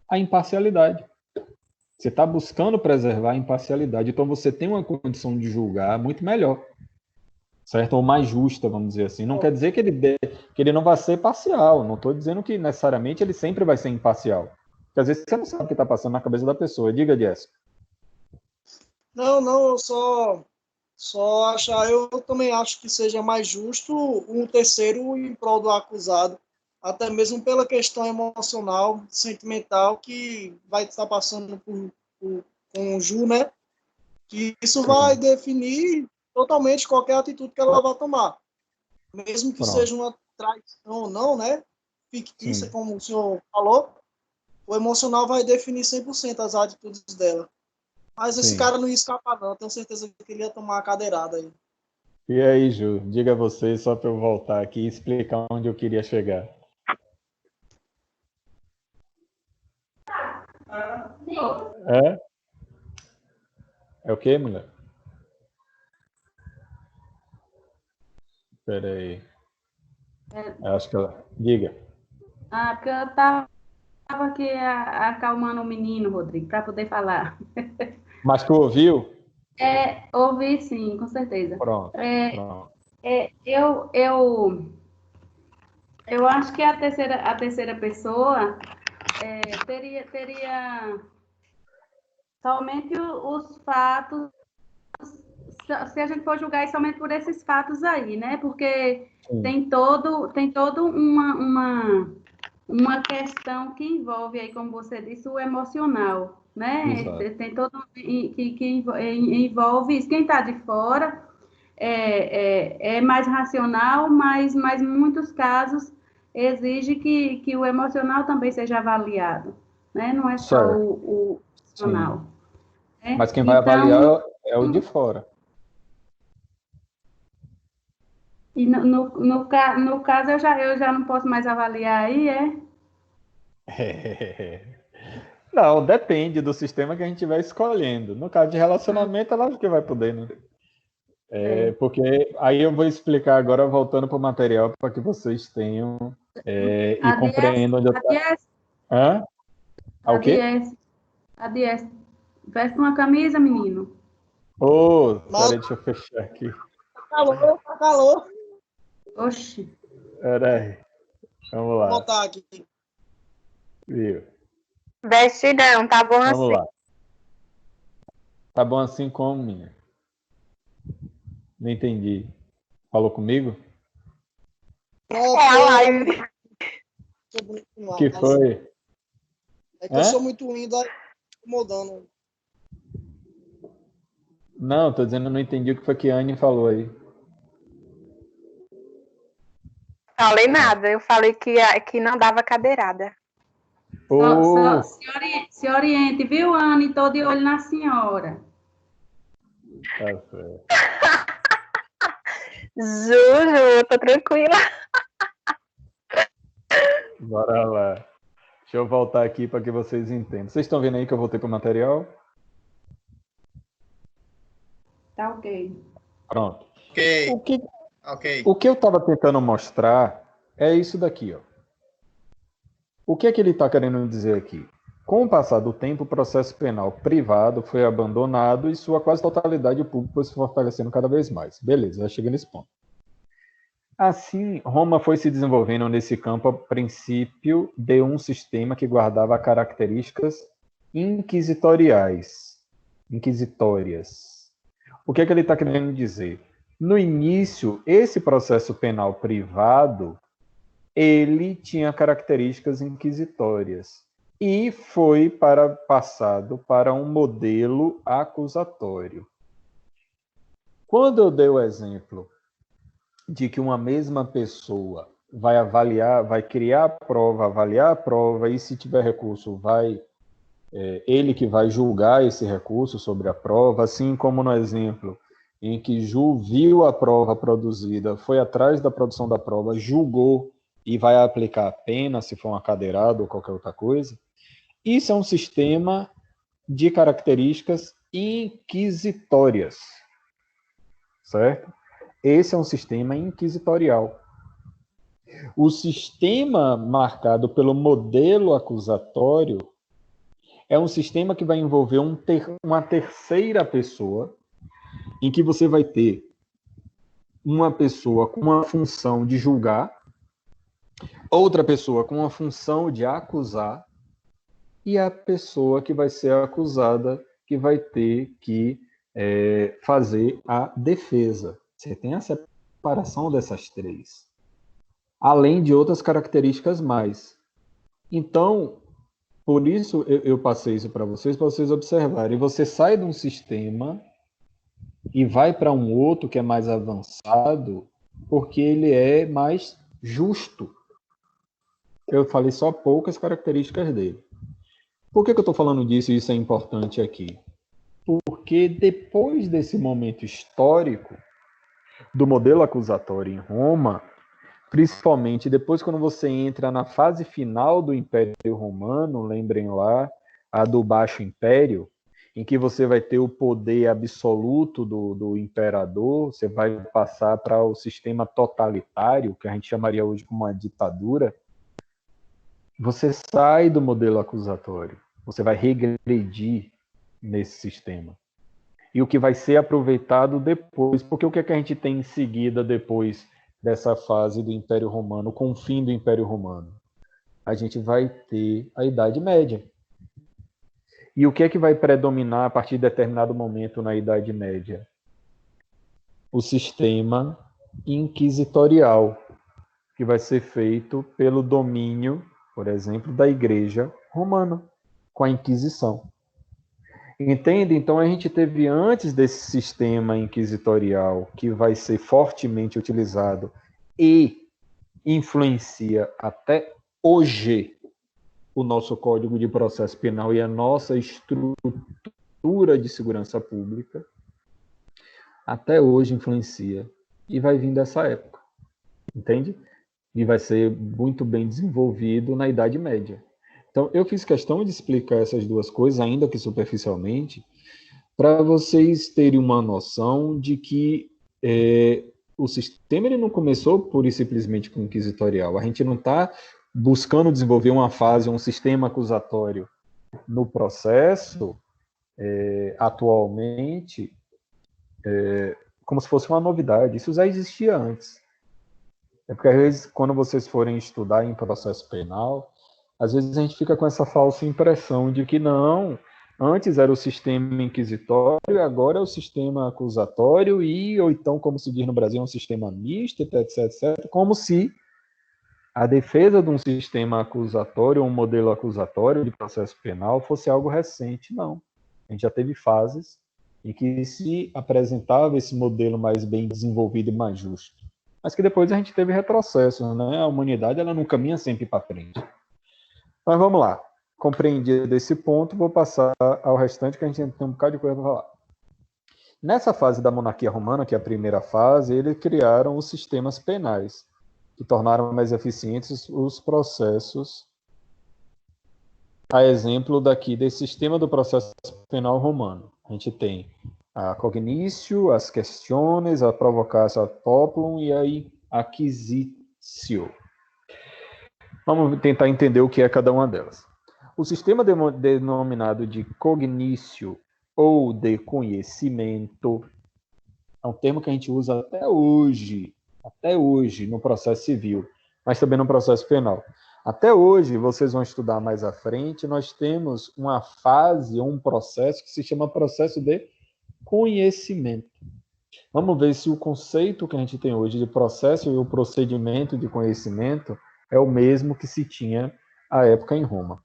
A imparcialidade. Você está buscando preservar a imparcialidade, então você tem uma condição de julgar muito melhor, certo? Ou mais justa, vamos dizer assim. Não quer dizer que ele não vai ser parcial, não estou dizendo que necessariamente ele sempre vai ser imparcial. Porque às vezes você não sabe o que está passando na cabeça da pessoa. Diga, Jéssica. Não, eu só achar, eu também acho que seja mais justo um terceiro em prol do acusado, até mesmo pela questão emocional, sentimental que vai estar passando com o Ju, né? Que isso vai definir totalmente qualquer atitude que ela vai tomar. Mesmo que Pronto. seja uma traição ou não, né? Fictícia, Sim. como o senhor falou, o emocional vai definir 100% as atitudes dela. Mas esse Sim. cara não ia escapar, não. Eu tenho certeza que ele ia tomar uma cadeirada aí. E aí, Ju, diga você, só para eu voltar aqui e explicar onde eu queria chegar. É? É o quê, mulher? Espera aí. Acho que ela... Diga. Ah, porque eu estava aqui acalmando o menino, Rodrigo, para poder falar. Mas tu ouviu? Ouvi sim, com certeza. Pronto, É, pronto. eu acho que a terceira pessoa teria somente os fatos, se a gente for julgar somente por esses fatos aí, né? Porque Sim. tem todo uma questão que envolve aí, como você disse, o emocional, né? Exato. Tem todo que envolve isso. Quem está de fora é mais racional, mas em muitos casos exige que o emocional também seja avaliado, né? Não é só Certo. o Sim. racional. Né? Mas quem vai Então, avaliar é o de fora. e no caso eu já não posso mais avaliar aí, Não, depende do sistema que a gente vai escolhendo. No caso de relacionamento, é lógico que vai poder, né? Porque aí eu vou explicar agora, voltando para o material, para que vocês tenham e compreendam onde eu estou. Hã? Ah, o quê? A DS, veste uma camisa, menino. Ô, Mas peraí, deixa eu fechar aqui. tá calor, tá calor. Oxi. Peraí, vamos Vou lá. botar aqui. Viu? Vestidão, tá bom Vamos assim. lá. Tá bom assim como, minha? Não entendi. Falou comigo? Não, É a live. sou bonito O demais. que foi? É que eu sou muito lindo, aí incomodando. Não, tô dizendo, eu não entendi o que foi que a Anne falou aí. Falei nada, eu falei que não dava cadeirada. Ô, Se oriente, viu, Anne? Tô de olho na senhora. tá certo. Juju, tô tranquila. Bora lá. Deixa eu voltar aqui para que vocês entendam. Vocês estão vendo aí que eu voltei para o material? Tá ok. Pronto. Ok, O ok. que eu estava tentando mostrar é isso daqui, ó. O que é que ele está querendo dizer aqui? Com o passar do tempo, o processo penal privado foi abandonado e sua quase totalidade o público foi se fortalecendo cada vez mais. Beleza, já chega nesse ponto. Assim, Roma foi se desenvolvendo nesse campo a princípio de um sistema que guardava características inquisitoriais. O que é que ele está querendo dizer? No início, esse processo penal privado, ele tinha características inquisitórias e foi passado para um modelo acusatório. Quando eu dei o exemplo de que uma mesma pessoa vai avaliar, vai criar a prova, avaliar a prova e se tiver recurso, ele que vai julgar esse recurso sobre a prova, assim como no exemplo em que Ju viu a prova produzida, foi atrás da produção da prova, julgou e vai aplicar a pena, se for um acadeirado ou qualquer outra coisa, isso é um sistema de características inquisitórias, certo? Esse é um sistema inquisitorial. O sistema marcado pelo modelo acusatório é um sistema que vai envolver uma terceira pessoa, em que você vai ter uma pessoa com uma função de julgar, outra pessoa com uma função de acusar, e a pessoa que vai ser acusada que vai ter que fazer a defesa. Você tem a separação dessas três, além de outras características mais. Então, por isso eu passei isso para vocês observarem. Você sai de um sistema e vai para um outro que é mais avançado, porque ele é mais justo. Eu falei só poucas características dele. Por que eu estou falando disso e isso é importante aqui? Porque depois desse momento histórico do modelo acusatório em Roma, principalmente depois quando você entra na fase final do Império Romano, lembrem lá, a do Baixo Império, em que você vai ter o poder absoluto do imperador, você vai passar para o sistema totalitário, que a gente chamaria hoje como uma ditadura. Você sai do modelo acusatório, você vai regredir nesse sistema. E o que vai ser aproveitado depois, porque o que é que a gente tem em seguida depois dessa fase do Império Romano, com o fim do Império Romano? A gente vai ter a Idade Média. E o que é que vai predominar a partir de determinado momento na Idade Média? O sistema inquisitorial, que vai ser feito pelo domínio, por exemplo, da Igreja Romana, com a Inquisição. Entende? Então, a gente teve antes desse sistema inquisitorial, que vai ser fortemente utilizado e influencia até hoje o nosso Código de Processo Penal e a nossa estrutura de segurança pública, até hoje influencia e vai vir dessa época, entende? E vai ser muito bem desenvolvido na Idade Média. Então, eu fiz questão de explicar essas duas coisas, ainda que superficialmente, para vocês terem uma noção de que o sistema ele não começou pura e simplesmente com o inquisitorial. A gente não está buscando desenvolver uma fase, um sistema acusatório no processo, atualmente, como se fosse uma novidade. Isso já existia antes. É porque, às vezes, quando vocês forem estudar em processo penal, às vezes a gente fica com essa falsa impressão de que não, antes era o sistema inquisitório, agora é o sistema acusatório, ou então, como se diz no Brasil, é um sistema misto, etc, etc, como se a defesa de um sistema acusatório, um modelo acusatório de processo penal, fosse algo recente. Não. A gente já teve fases em que se apresentava esse modelo mais bem desenvolvido e mais justo. Mas que depois a gente teve retrocessos, né? A humanidade ela não caminha sempre para frente. Mas vamos lá. Compreendido esse ponto, vou passar ao restante, que a gente tem um bocado de coisa para falar. Nessa fase da monarquia romana, que é a primeira fase, eles criaram os sistemas penais, que tornaram mais eficientes os processos, a exemplo daqui desse sistema do processo penal romano. A gente tem a cognitio, as questiones, a provocatio ad populum e a acquisitio. Vamos tentar entender o que é cada uma delas. O sistema denominado de cognitio ou de conhecimento é um termo que a gente usa até hoje no processo civil, mas também no processo penal. Até hoje, vocês vão estudar mais à frente, nós temos uma fase, um processo que se chama processo de conhecimento. Vamos ver se o conceito que a gente tem hoje de processo e o procedimento de conhecimento é o mesmo que se tinha à época em Roma.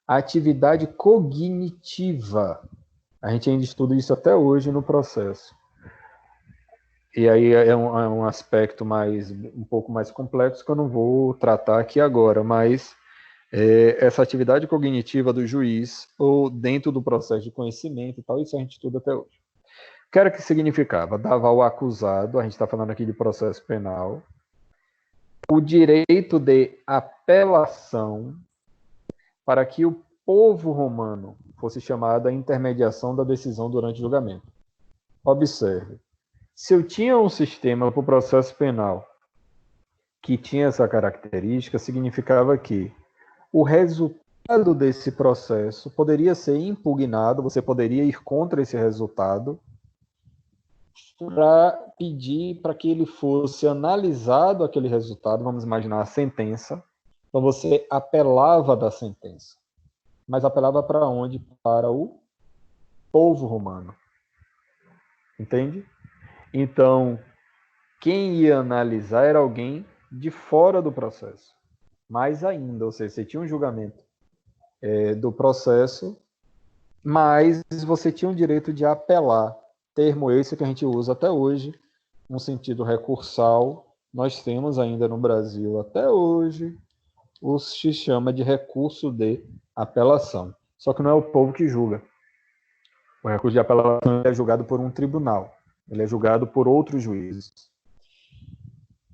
A atividade cognitiva, a gente ainda estuda isso até hoje no processo. E aí é um aspecto um pouco mais complexo que eu não vou tratar aqui agora, mas essa atividade cognitiva do juiz, ou dentro do processo de conhecimento e tal, isso a gente estuda até hoje. O que era que significava? Dava ao acusado, a gente está falando aqui de processo penal, o direito de apelação para que o povo romano fosse chamado à intermediação da decisão durante o julgamento. Observe, se eu tinha um sistema para o processo penal que tinha essa característica, significava que o resultado desse processo poderia ser impugnado, você poderia ir contra esse resultado para pedir para que ele fosse analisado aquele resultado, vamos imaginar a sentença, então você apelava da sentença. Mas apelava para onde? Para o povo romano. Entende? Então, quem ia analisar era alguém de fora do processo. Mais ainda, ou seja, você tinha um julgamento do processo, mas você tinha o direito de apelar. Termo esse que a gente usa até hoje, no sentido recursal. Nós temos ainda no Brasil, até hoje, o que se chama de recurso de apelação. Só que não é o povo que julga. O recurso de apelação é julgado por um tribunal. Ele é julgado por outros juízes.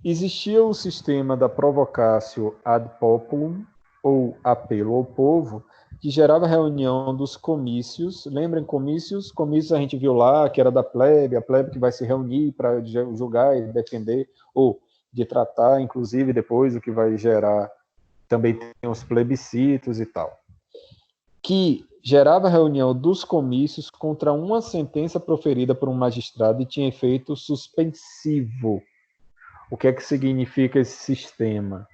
Existia o sistema da provocatio ad populum, ou apelo ao povo, que gerava reunião dos comícios. Lembrem comícios? Comícios a gente viu lá, que era da plebe, a plebe que vai se reunir para julgar e defender, ou de tratar, inclusive, depois o que vai gerar, também tem os plebiscitos e tal, que gerava reunião dos comícios contra uma sentença proferida por um magistrado e tinha efeito suspensivo. O que é que significa esse sistema?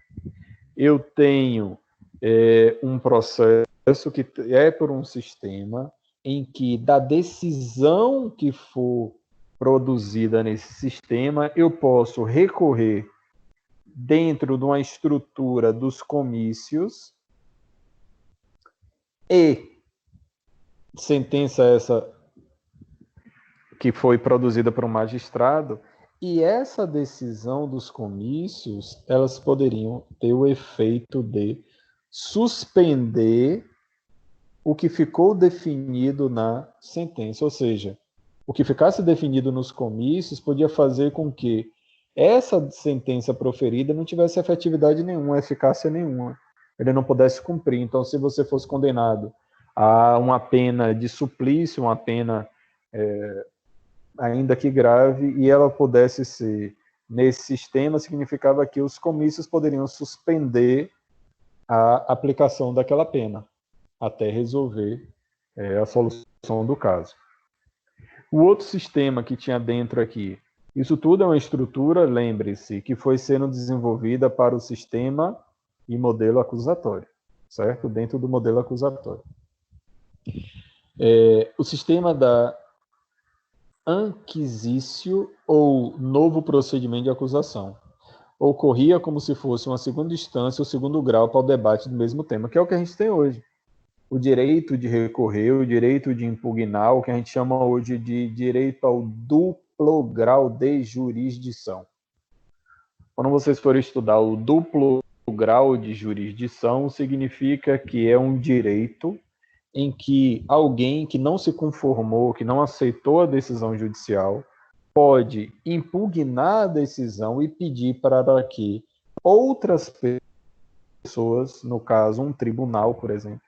Eu tenho um processo que é por um sistema em que, da decisão que for produzida nesse sistema, eu posso recorrer dentro de uma estrutura dos comícios e sentença essa que foi produzida por um magistrado, e essa decisão dos comícios, elas poderiam ter o efeito de suspender o que ficou definido na sentença, ou seja, o que ficasse definido nos comícios podia fazer com que essa sentença proferida não tivesse efetividade nenhuma, eficácia nenhuma, ele não pudesse cumprir. Então, se você fosse condenado a uma pena de suplício, uma pena ainda que grave, e ela pudesse ser nesse sistema, significava que os comícios poderiam suspender a aplicação daquela pena, até resolver a solução do caso. O outro sistema que tinha dentro aqui, isso tudo é uma estrutura, lembre-se, que foi sendo desenvolvida para o sistema e modelo acusatório, certo? Dentro do modelo acusatório. O sistema da Anquisitio, ou novo procedimento de acusação, ocorria como se fosse uma segunda instância ou segundo grau para o debate do mesmo tema, que é o que a gente tem hoje. O direito de recorrer, o direito de impugnar, o que a gente chama hoje de direito ao duplo grau de jurisdição. Quando vocês forem estudar o duplo grau de jurisdição, significa que é um direito em que alguém que não se conformou, que não aceitou a decisão judicial, pode impugnar a decisão e pedir para que outras pessoas, no caso um tribunal, por exemplo,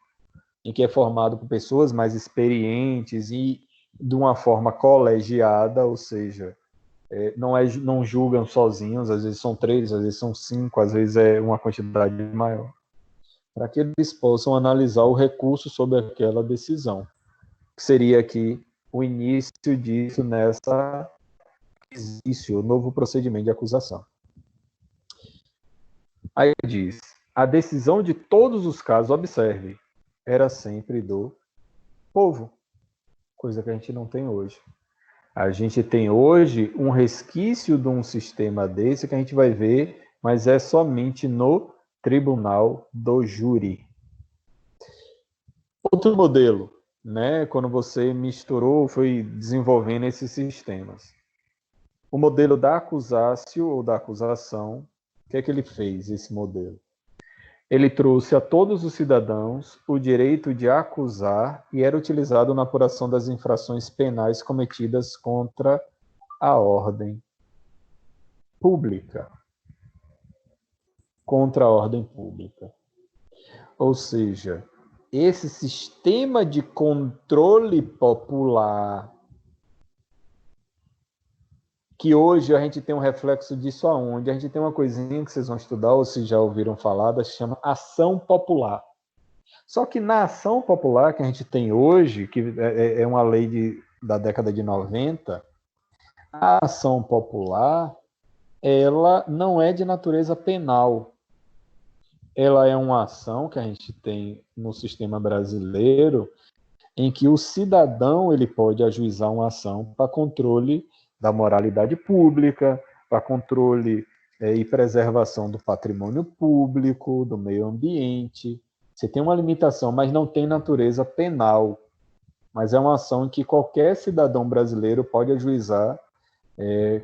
em que é formado por pessoas mais experientes e de uma forma colegiada, ou seja, não julgam sozinhos, às vezes são 3, às vezes são 5, às vezes é uma quantidade maior, para que eles possam analisar o recurso sobre aquela decisão, que seria aqui o início disso nessa o novo procedimento de acusação. Aí diz, a decisão de todos os casos, observe, era sempre do povo, coisa que a gente não tem hoje. A gente tem hoje um resquício de um sistema desse que a gente vai ver, mas é somente no tribunal do júri. Outro modelo, né, quando você misturou, foi desenvolvendo esses sistemas. O modelo da acusatio ou da acusação, o que é que ele fez, esse modelo? Ele trouxe a todos os cidadãos o direito de acusar e era utilizado na apuração das infrações penais cometidas contra a ordem pública. contra a ordem pública. Ou seja, esse sistema de controle popular, que hoje a gente tem um reflexo disso aonde? A gente tem uma coisinha que vocês vão estudar, ou se já ouviram falar, que se chama ação popular. Só que na ação popular que a gente tem hoje, que é uma lei da década de 90, a ação popular, ela não é de natureza penal. Ela é uma ação que a gente tem no sistema brasileiro, em que o cidadão ele pode ajuizar uma ação para controle da moralidade pública, para controle e preservação do patrimônio público, do meio ambiente. Você tem uma limitação, mas não tem natureza penal. Mas é uma ação em que qualquer cidadão brasileiro pode ajuizar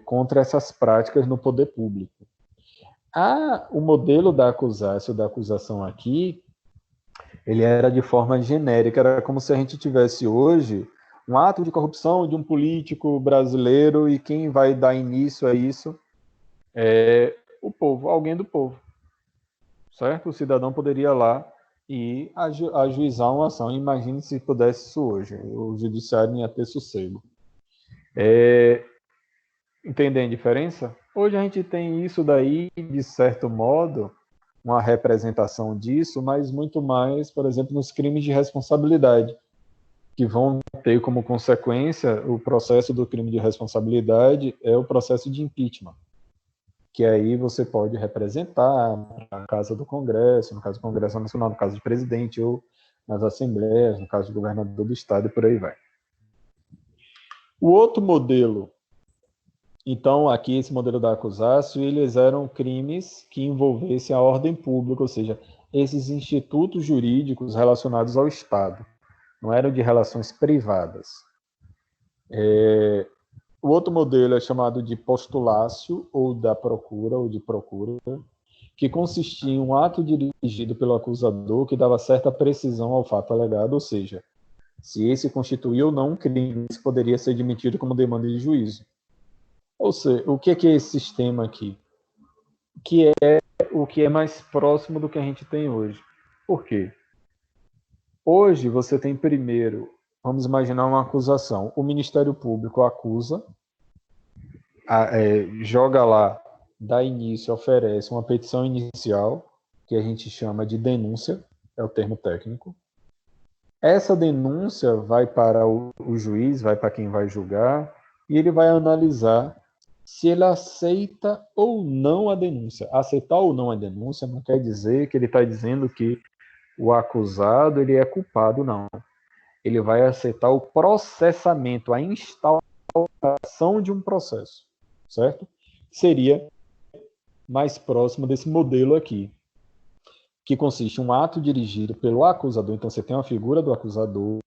contra essas práticas no poder público. O modelo da acusação aqui, ele era de forma genérica, era como se a gente tivesse hoje um ato de corrupção de um político brasileiro e quem vai dar início a isso é o povo, alguém do povo, certo? O cidadão poderia lá e ajuizar uma ação. Imagine se pudesse isso hoje, o judiciário não ia ter sossego. Entendem a diferença? Hoje a gente tem isso daí, de certo modo, uma representação disso, mas muito mais, por exemplo, nos crimes de responsabilidade, que vão ter como consequência o processo do crime de responsabilidade é o processo de impeachment, que aí você pode representar na casa do Congresso, no caso do Congresso Nacional, no caso do presidente, ou nas assembleias, no caso do governador do estado, e por aí vai. O outro modelo, então, aqui esse modelo da acusácio, eles eram crimes que envolvessem a ordem pública, ou seja, esses institutos jurídicos relacionados ao Estado, não eram de relações privadas. O outro modelo é chamado de postulácio, ou da procura, ou de procura, que consistia em um ato dirigido pelo acusador que dava certa precisão ao fato alegado, ou seja, se esse constituía ou não um crime, isso poderia ser admitido como demanda de juízo. Ou seja, o que é esse sistema aqui? Que é o que é mais próximo do que a gente tem hoje. Por quê? Hoje você tem primeiro, vamos imaginar uma acusação. O Ministério Público acusa, joga lá, dá início, oferece uma petição inicial, que a gente chama de denúncia, é o termo técnico. Essa denúncia vai para o juiz, vai para quem vai julgar, e ele vai analisar se ele aceita ou não a denúncia. Aceitar ou não a denúncia não quer dizer que ele está dizendo que o acusado ele é culpado, não. Ele vai aceitar o processamento, a instauração de um processo, certo? Seria mais próximo desse modelo aqui, que consiste em um ato dirigido pelo acusador. Então, você tem uma figura do acusador,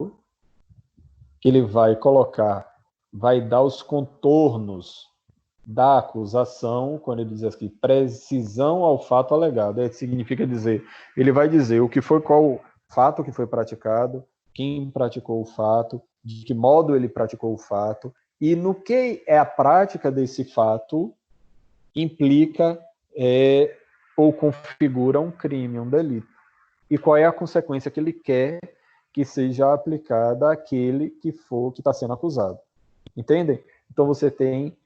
que ele vai colocar, vai dar os contornos da acusação, quando ele diz aqui, precisão ao fato alegado. Significa dizer, ele vai dizer o que foi, qual fato que foi praticado, quem praticou o fato, de que modo ele praticou o fato, e no que é a prática desse fato implica ou configura um crime, um delito. E qual é a consequência que ele quer que seja aplicada àquele que está sendo acusado. Entendem? Então você tem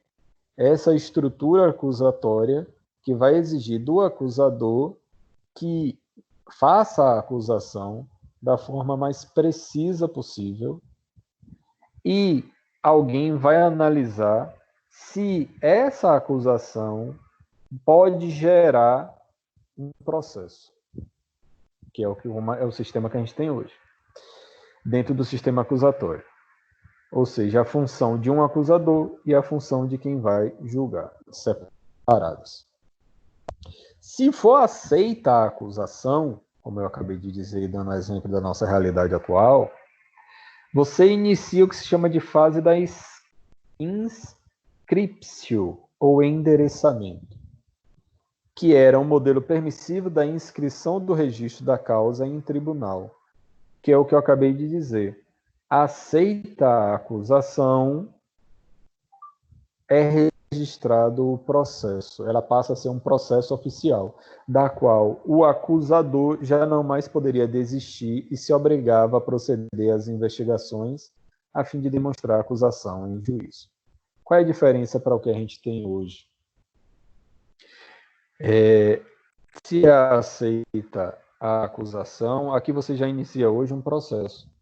essa estrutura acusatória que vai exigir do acusador que faça a acusação da forma mais precisa possível e alguém vai analisar se essa acusação pode gerar um processo, que é o sistema que a gente tem hoje, dentro do sistema acusatório. Ou seja, a função de um acusador e a função de quem vai julgar, separados. Se for aceita a acusação, como eu acabei de dizer, dando exemplo da nossa realidade atual, você inicia o que se chama de fase da inscriptio, ou endereçamento, que era um modelo permissivo da inscrição do registro da causa em tribunal, que é o que eu acabei de dizer. Aceita a acusação, é registrado o processo. Ela passa a ser um processo oficial, da qual o acusador já não mais poderia desistir e se obrigava a proceder às investigações a fim de demonstrar a acusação em juízo. Qual é a diferença para o que a gente tem hoje? Se aceita a acusação, aqui você já inicia hoje um processo.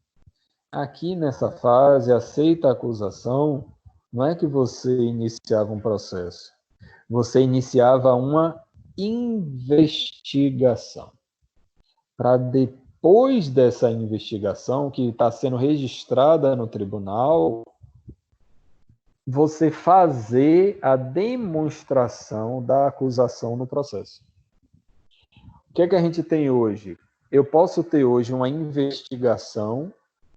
Aqui nessa fase, aceita a acusação, não é que você iniciava um processo, você iniciava uma investigação. Para depois dessa investigação, que está sendo registrada no tribunal, você fazer a demonstração da acusação no processo. O que é que a gente tem hoje? Eu posso ter hoje uma investigação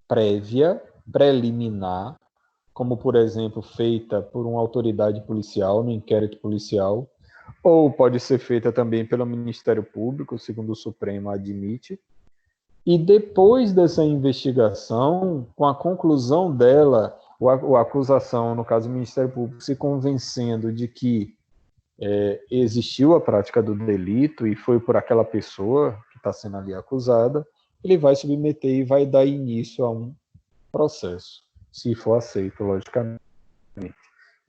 prévia, preliminar, como, por exemplo, feita por uma autoridade policial, no inquérito policial, ou pode ser feita também pelo Ministério Público, segundo o Supremo admite. E depois dessa investigação, com a conclusão dela, a acusação, no caso do Ministério Público, se convencendo de que existiu a prática do delito e foi por aquela pessoa que está sendo ali acusada, ele vai submeter e vai dar início a um processo, se for aceito, logicamente.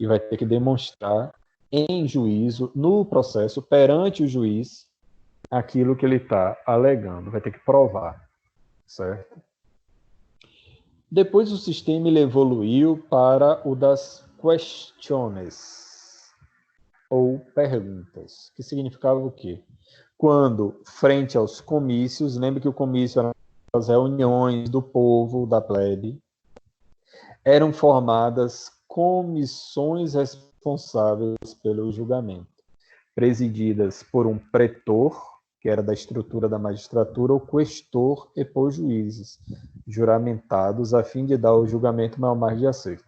E vai ter que demonstrar em juízo, no processo, perante o juiz, aquilo que ele está alegando. Vai ter que provar, certo? Depois o sistema ele evoluiu para o das questiones, ou perguntas, que significava o quê? Quando, frente aos comícios, lembre que o comício eram as reuniões do povo, da plebe, eram formadas comissões responsáveis pelo julgamento, presididas por um pretor, que era da estrutura da magistratura, ou questor e por juízes, juramentados a fim de dar o julgamento maior margem de acerto.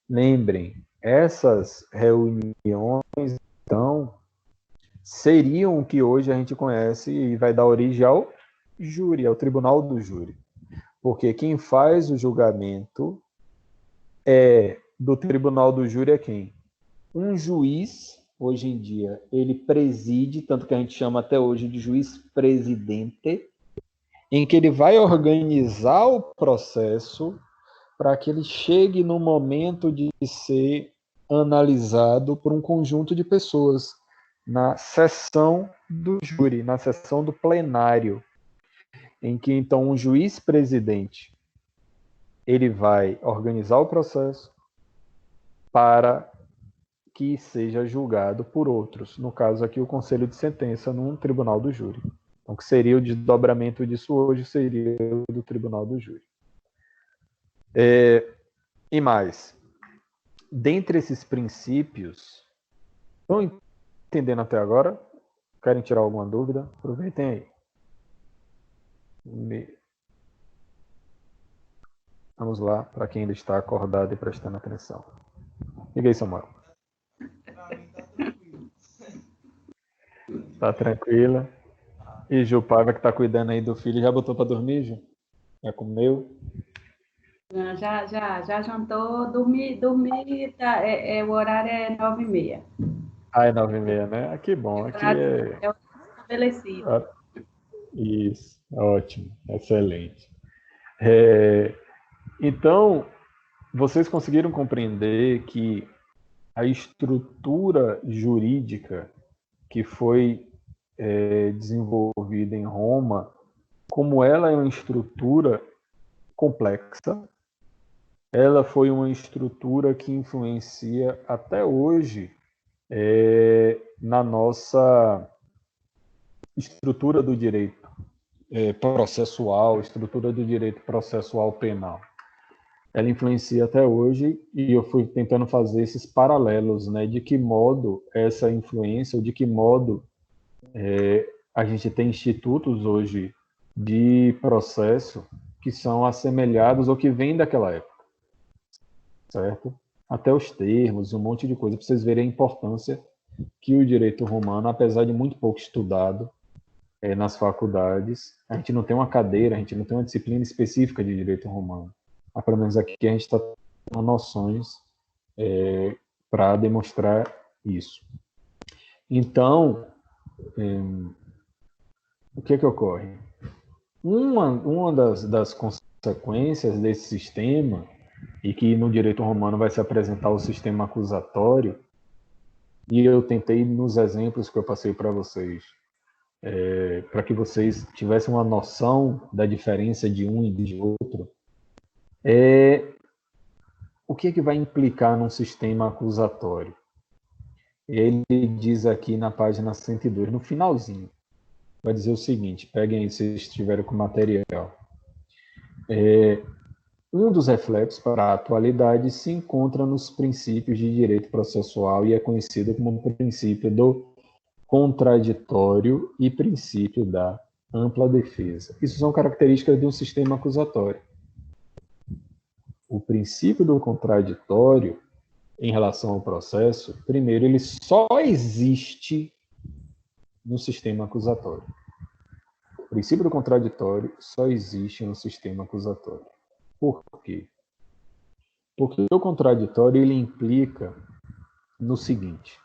Lembrem, essas reuniões, então, seriam o que hoje a gente conhece e vai dar origem ao júri, ao tribunal do júri. Porque quem faz o julgamento do tribunal do júri é quem? Um juiz, hoje em dia, ele preside, tanto que a gente chama até hoje de juiz presidente, em que ele vai organizar o processo para que ele chegue no momento de ser analisado por um conjunto de pessoas, na sessão do júri, na sessão do plenário, em que, então, um juiz presidente ele vai organizar o processo para que seja julgado por outros. No caso aqui, o conselho de sentença num tribunal do júri. Então, o que seria o desdobramento disso hoje seria o do tribunal do júri. E mais, dentre esses princípios, estão entendendo até agora? Querem tirar alguma dúvida? Aproveitem aí. Vamos lá, para quem ainda está acordado e prestando atenção. Diga aí, Samuel. Tá tranquila? E Ju Paiva, que tá cuidando aí do filho, já botou para dormir, Ju? Já comeu? Já jantou, dormi, tá, o horário é 9h30. Ah, é 9h30, né? Ah, que bom. Aqui é o estabelecido. Isso, ótimo, excelente. Então, vocês conseguiram compreender que a estrutura jurídica que foi desenvolvida em Roma, como ela é uma estrutura complexa, ela foi uma estrutura que influencia até hoje na nossa estrutura do direito processual, estrutura do direito processual penal. Ela influencia até hoje e eu fui tentando fazer esses paralelos, né, de que modo essa influência, ou de que modo a gente tem institutos hoje de processo que são assemelhados ou que vêm daquela época, certo? Até os termos, um monte de coisa, para vocês verem a importância que o direito romano, apesar de muito pouco estudado nas faculdades, a gente não tem uma cadeira, a gente não tem uma disciplina específica de direito romano. Mas, pelo menos aqui a gente está tendo noções para demonstrar isso. Então, o que ocorre? Uma das consequências desse sistema, e que no direito romano vai se apresentar o sistema acusatório, e eu tentei nos exemplos que eu passei para vocês, para que vocês tivessem uma noção da diferença de um e de outro, o que vai implicar num sistema acusatório? Ele diz aqui na página 102, no finalzinho, vai dizer o seguinte, peguem aí se estiverem com material. Um dos reflexos para a atualidade se encontra nos princípios de direito processual e é conhecido como o princípio do contraditório e princípio da ampla defesa. Isso são características de um sistema acusatório. O princípio do contraditório, em relação ao processo, primeiro, ele só existe no sistema acusatório. O princípio do contraditório só existe no sistema acusatório. Por quê? Porque o contraditório ele implica no seguinte.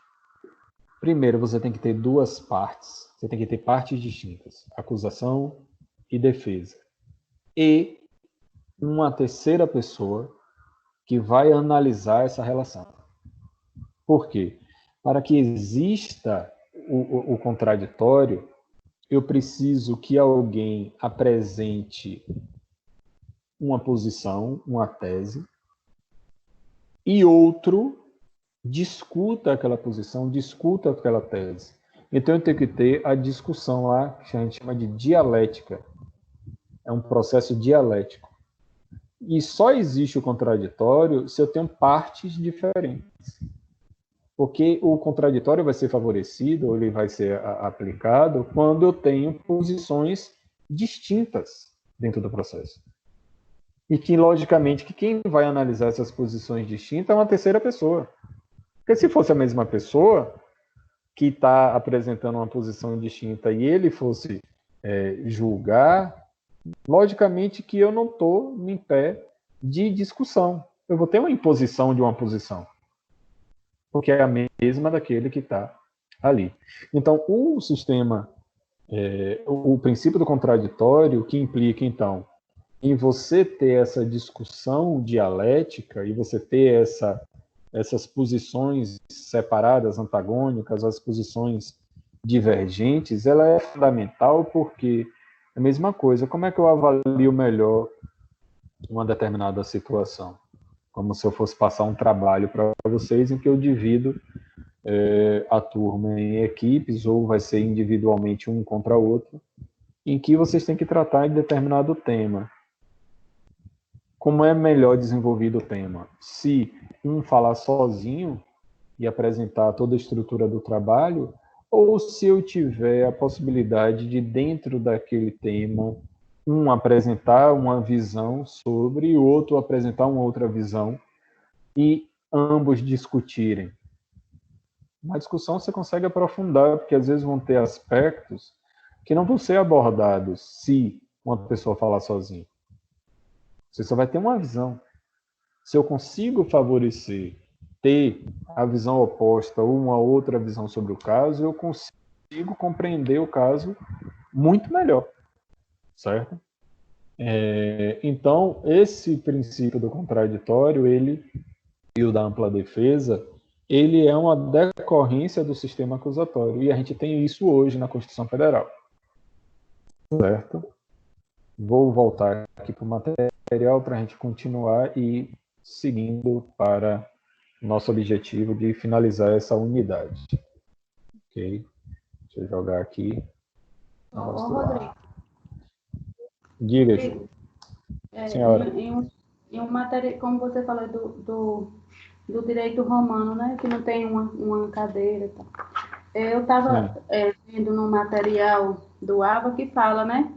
Primeiro, você tem que ter duas partes. Você tem que ter partes distintas. Acusação e defesa. E uma terceira pessoa que vai analisar essa relação. Por quê? Para que exista o contraditório, eu preciso que alguém apresente uma posição, uma tese, e outro discuta aquela posição, discuta aquela tese. Então, eu tenho que ter a discussão lá, que a gente chama de dialética. É um processo dialético. E só existe o contraditório se eu tenho partes diferentes. Porque o contraditório vai ser favorecido, ou ele vai ser aplicado, quando eu tenho posições distintas dentro do processo. E que, logicamente, que quem vai analisar essas posições distintas é uma terceira pessoa. Porque se fosse a mesma pessoa que está apresentando uma posição distinta e ele fosse julgar, logicamente que eu não estou em pé de discussão. Eu vou ter uma imposição de uma posição. Porque é a mesma daquele que está ali. Então, o sistema, o princípio do contraditório, que implica, então, em você ter essa discussão dialética e você ter essas posições separadas, antagônicas, as posições divergentes, ela é fundamental porque é a mesma coisa. Como é que eu avalio melhor uma determinada situação? Como se eu fosse passar um trabalho para vocês em que eu divido a turma em equipes, ou vai ser individualmente um contra o outro, em que vocês têm que tratar de determinado tema. Como é melhor desenvolvido o tema? Se um falar sozinho e apresentar toda a estrutura do trabalho, ou se eu tiver a possibilidade de, dentro daquele tema, um apresentar uma visão sobre e o outro apresentar uma outra visão e ambos discutirem. Na discussão você consegue aprofundar, porque às vezes vão ter aspectos que não vão ser abordados se uma pessoa falar sozinha. Você só vai ter uma visão. Se eu consigo favorecer ter a visão oposta ou uma outra visão sobre o caso, eu consigo compreender o caso muito melhor. Certo? Então, esse princípio do contraditório, e o da ampla defesa, ele é uma decorrência do sistema acusatório. E a gente tem isso hoje na Constituição Federal. Certo? Vou voltar aqui para o material para a gente continuar e seguindo para nosso objetivo de finalizar essa unidade. Ok? Deixa eu jogar aqui. Rodrigo. Diga, Ju. Senhora. Em um material, como você falou do direito romano, né, que não tem uma cadeira e tal. Eu estava vendo no material do AVA que fala, né,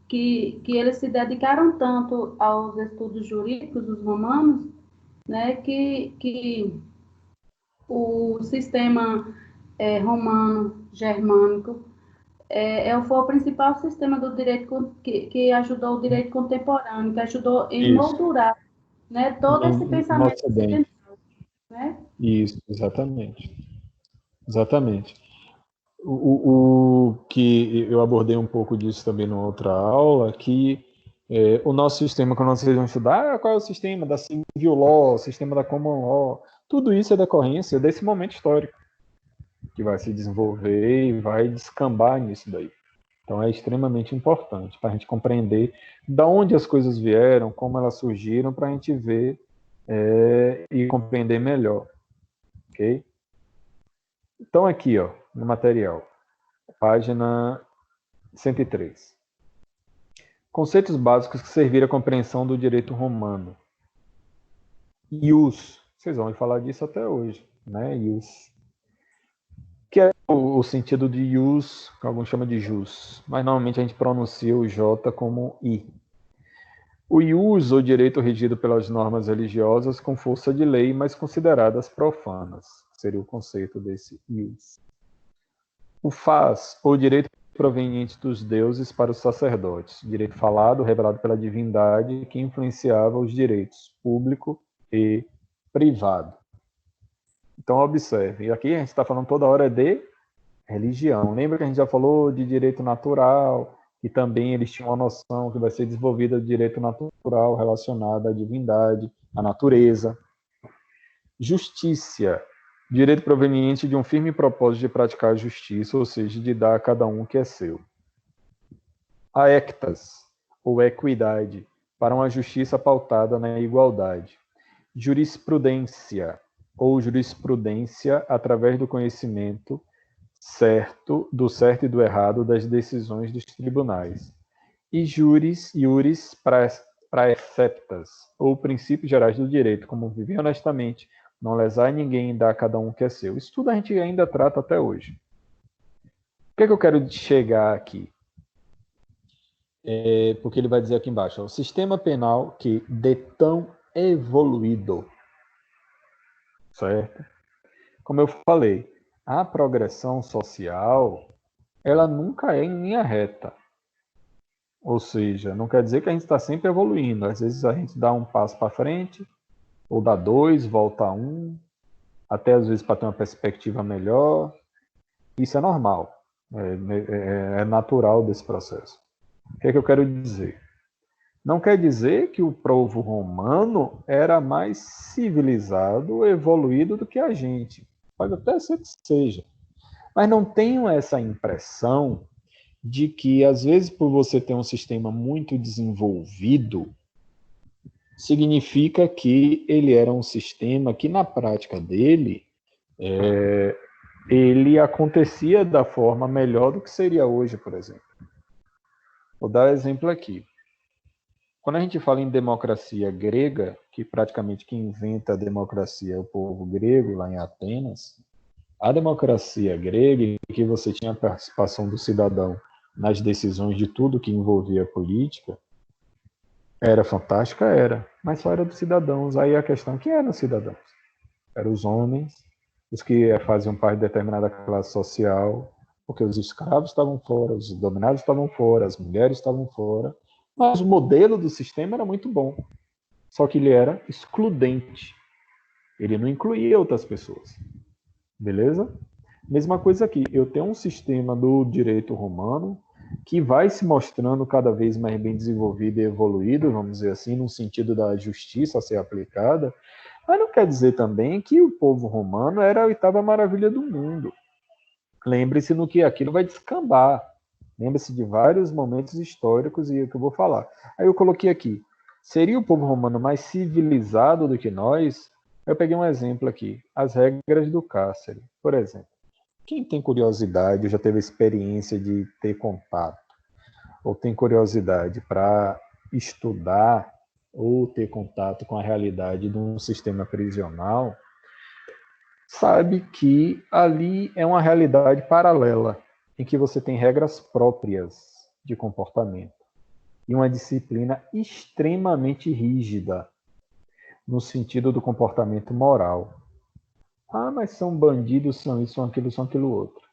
que eles se dedicaram tanto aos estudos jurídicos dos romanos, né, que o sistema romano germânico foi o principal sistema do direito que ajudou o direito contemporâneo, que ajudou a emoldurar, né, todo esse pensamento ocidental, né? Isso, exatamente. Exatamente. O que eu abordei um pouco disso também na outra aula, que o nosso sistema, quando vocês vão estudar, qual é o sistema da civil law, o sistema da common law, tudo isso é decorrência desse momento histórico que vai se desenvolver e vai descambar nisso daí. Então é extremamente importante para a gente compreender de onde as coisas vieram, como elas surgiram, para a gente ver e compreender melhor. Ok? Então aqui, ó, no material, página 103. Conceitos básicos que serviram à compreensão do direito romano. Ius. Vocês vão falar disso até hoje, né? Ius. Que é o sentido de ius, que alguns chamam de jus, mas normalmente a gente pronuncia o J como I. O ius, ou direito regido pelas normas religiosas com força de lei, mas consideradas profanas, seria o conceito desse ius. O faz, ou direito proveniente dos deuses para os sacerdotes, direito falado, revelado pela divindade, que influenciava os direitos público e privado. Então, observe, aqui a gente está falando toda hora de religião. Lembra que a gente já falou de direito natural, e também eles tinham uma noção que vai ser desenvolvida de direito natural relacionado à divindade, à natureza. Justiça, direito proveniente de um firme propósito de praticar a justiça, ou seja, de dar a cada um o que é seu. A ectas, ou equidade, para uma justiça pautada na igualdade. Jurisprudência, ou jurisprudência através do conhecimento do certo e do errado das decisões dos tribunais. E iuris praeceptas, ou princípios gerais do direito, como viver honestamente, não lesar ninguém e dar a cada um o que é seu. Isso tudo a gente ainda trata até hoje. O que é que eu quero chegar aqui? Porque ele vai dizer aqui embaixo, o sistema penal que de tão evoluído, certo? Como eu falei, a progressão social, ela nunca é em linha reta. Ou seja, não quer dizer que a gente está sempre evoluindo. Às vezes a gente dá um passo para frente, ou dá dois, volta um, até às vezes para ter uma perspectiva melhor. Isso é normal, é natural desse processo. O que é que eu quero dizer? Não quer dizer que o povo romano era mais civilizado, evoluído do que a gente. Pode até ser que seja. Mas não tenho essa impressão de que, às vezes, por você ter um sistema muito desenvolvido, significa que ele era um sistema que, na prática dele, ele acontecia da forma melhor do que seria hoje, por exemplo. Vou dar um exemplo aqui. Quando a gente fala em democracia grega, que praticamente quem inventa a democracia é o povo grego, lá em Atenas, a democracia grega, em que você tinha a participação do cidadão nas decisões de tudo que envolvia a política, era fantástica, era, mas só era dos cidadãos. Aí a questão, quem eram os cidadãos? Eram os homens, os que faziam parte de determinada classe social, porque os escravos estavam fora, os dominados estavam fora, as mulheres estavam fora, mas o modelo do sistema era muito bom, só que ele era excludente, ele não incluía outras pessoas. Beleza? Mesma coisa aqui, eu tenho um sistema do direito romano que vai se mostrando cada vez mais bem desenvolvido e evoluído, vamos dizer assim, no sentido da justiça a ser aplicada, mas não quer dizer também que o povo romano era a oitava maravilha do mundo. Lembre-se no que aquilo vai descambar. Lembre-se de vários momentos históricos e é o que eu vou falar. Aí eu coloquei aqui, seria o povo romano mais civilizado do que nós? Eu peguei um exemplo aqui, as regras do cárcere, por exemplo. Quem tem curiosidade, ou já teve experiência de ter contato, ou tem curiosidade para estudar, ou ter contato com a realidade de um sistema prisional, sabe que ali é uma realidade paralela, em que você tem regras próprias de comportamento e uma disciplina extremamente rígida no sentido do comportamento moral. Ah, mas são bandidos, são isso, são aquilo outro.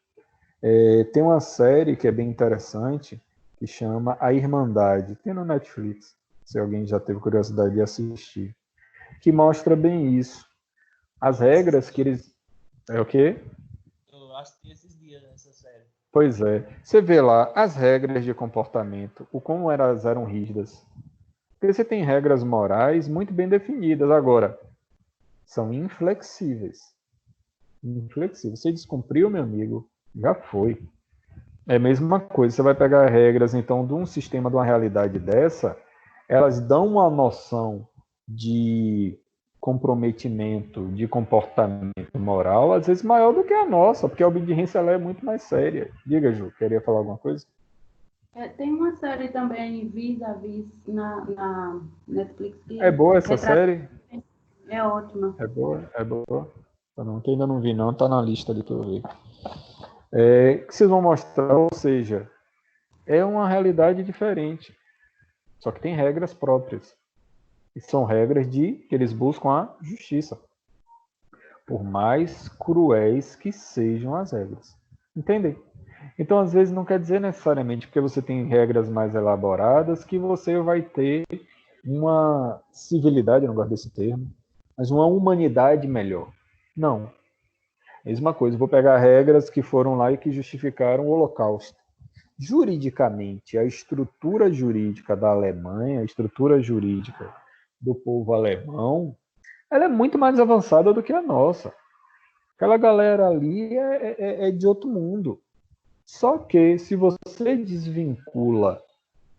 Tem uma série que é bem interessante, que chama A Irmandade, tem no Netflix, se alguém já teve curiosidade de assistir, que mostra bem isso. As regras que eles... É o quê? Eu assisti esses dias nessa série. Pois é. Você vê lá as regras de comportamento, o como elas eram rígidas. Porque você tem regras morais muito bem definidas. Agora, são inflexíveis. Inflexíveis. Você descumpriu, meu amigo, já foi. É a mesma coisa. Você vai pegar regras, então, de um sistema, de uma realidade dessa, elas dão uma noção de comprometimento, de comportamento moral, às vezes maior do que a nossa, porque a obediência ela é muito mais séria. Diga, Ju, queria falar alguma coisa? Tem uma série também, Vis-a-Vis, na Netflix. Que É boa essa série? É ótima. É boa? É boa? Não, que ainda não vi, não. Tá na lista ali para eu ver. Que vocês vão mostrar, ou seja, é uma realidade diferente. Só que tem regras próprias. E são regras que eles buscam a justiça. Por mais cruéis que sejam as regras. Entendem? Então, às vezes, não quer dizer necessariamente porque você tem regras mais elaboradas que você vai ter uma civilidade, eu não gosto desse termo, mas uma humanidade melhor. Não. Mesma coisa, vou pegar regras que foram lá e que justificaram o Holocausto. Juridicamente, a estrutura jurídica da Alemanha, a estrutura jurídica do povo alemão, ela é muito mais avançada do que a nossa. Aquela galera ali é de outro mundo. Só que se você desvincula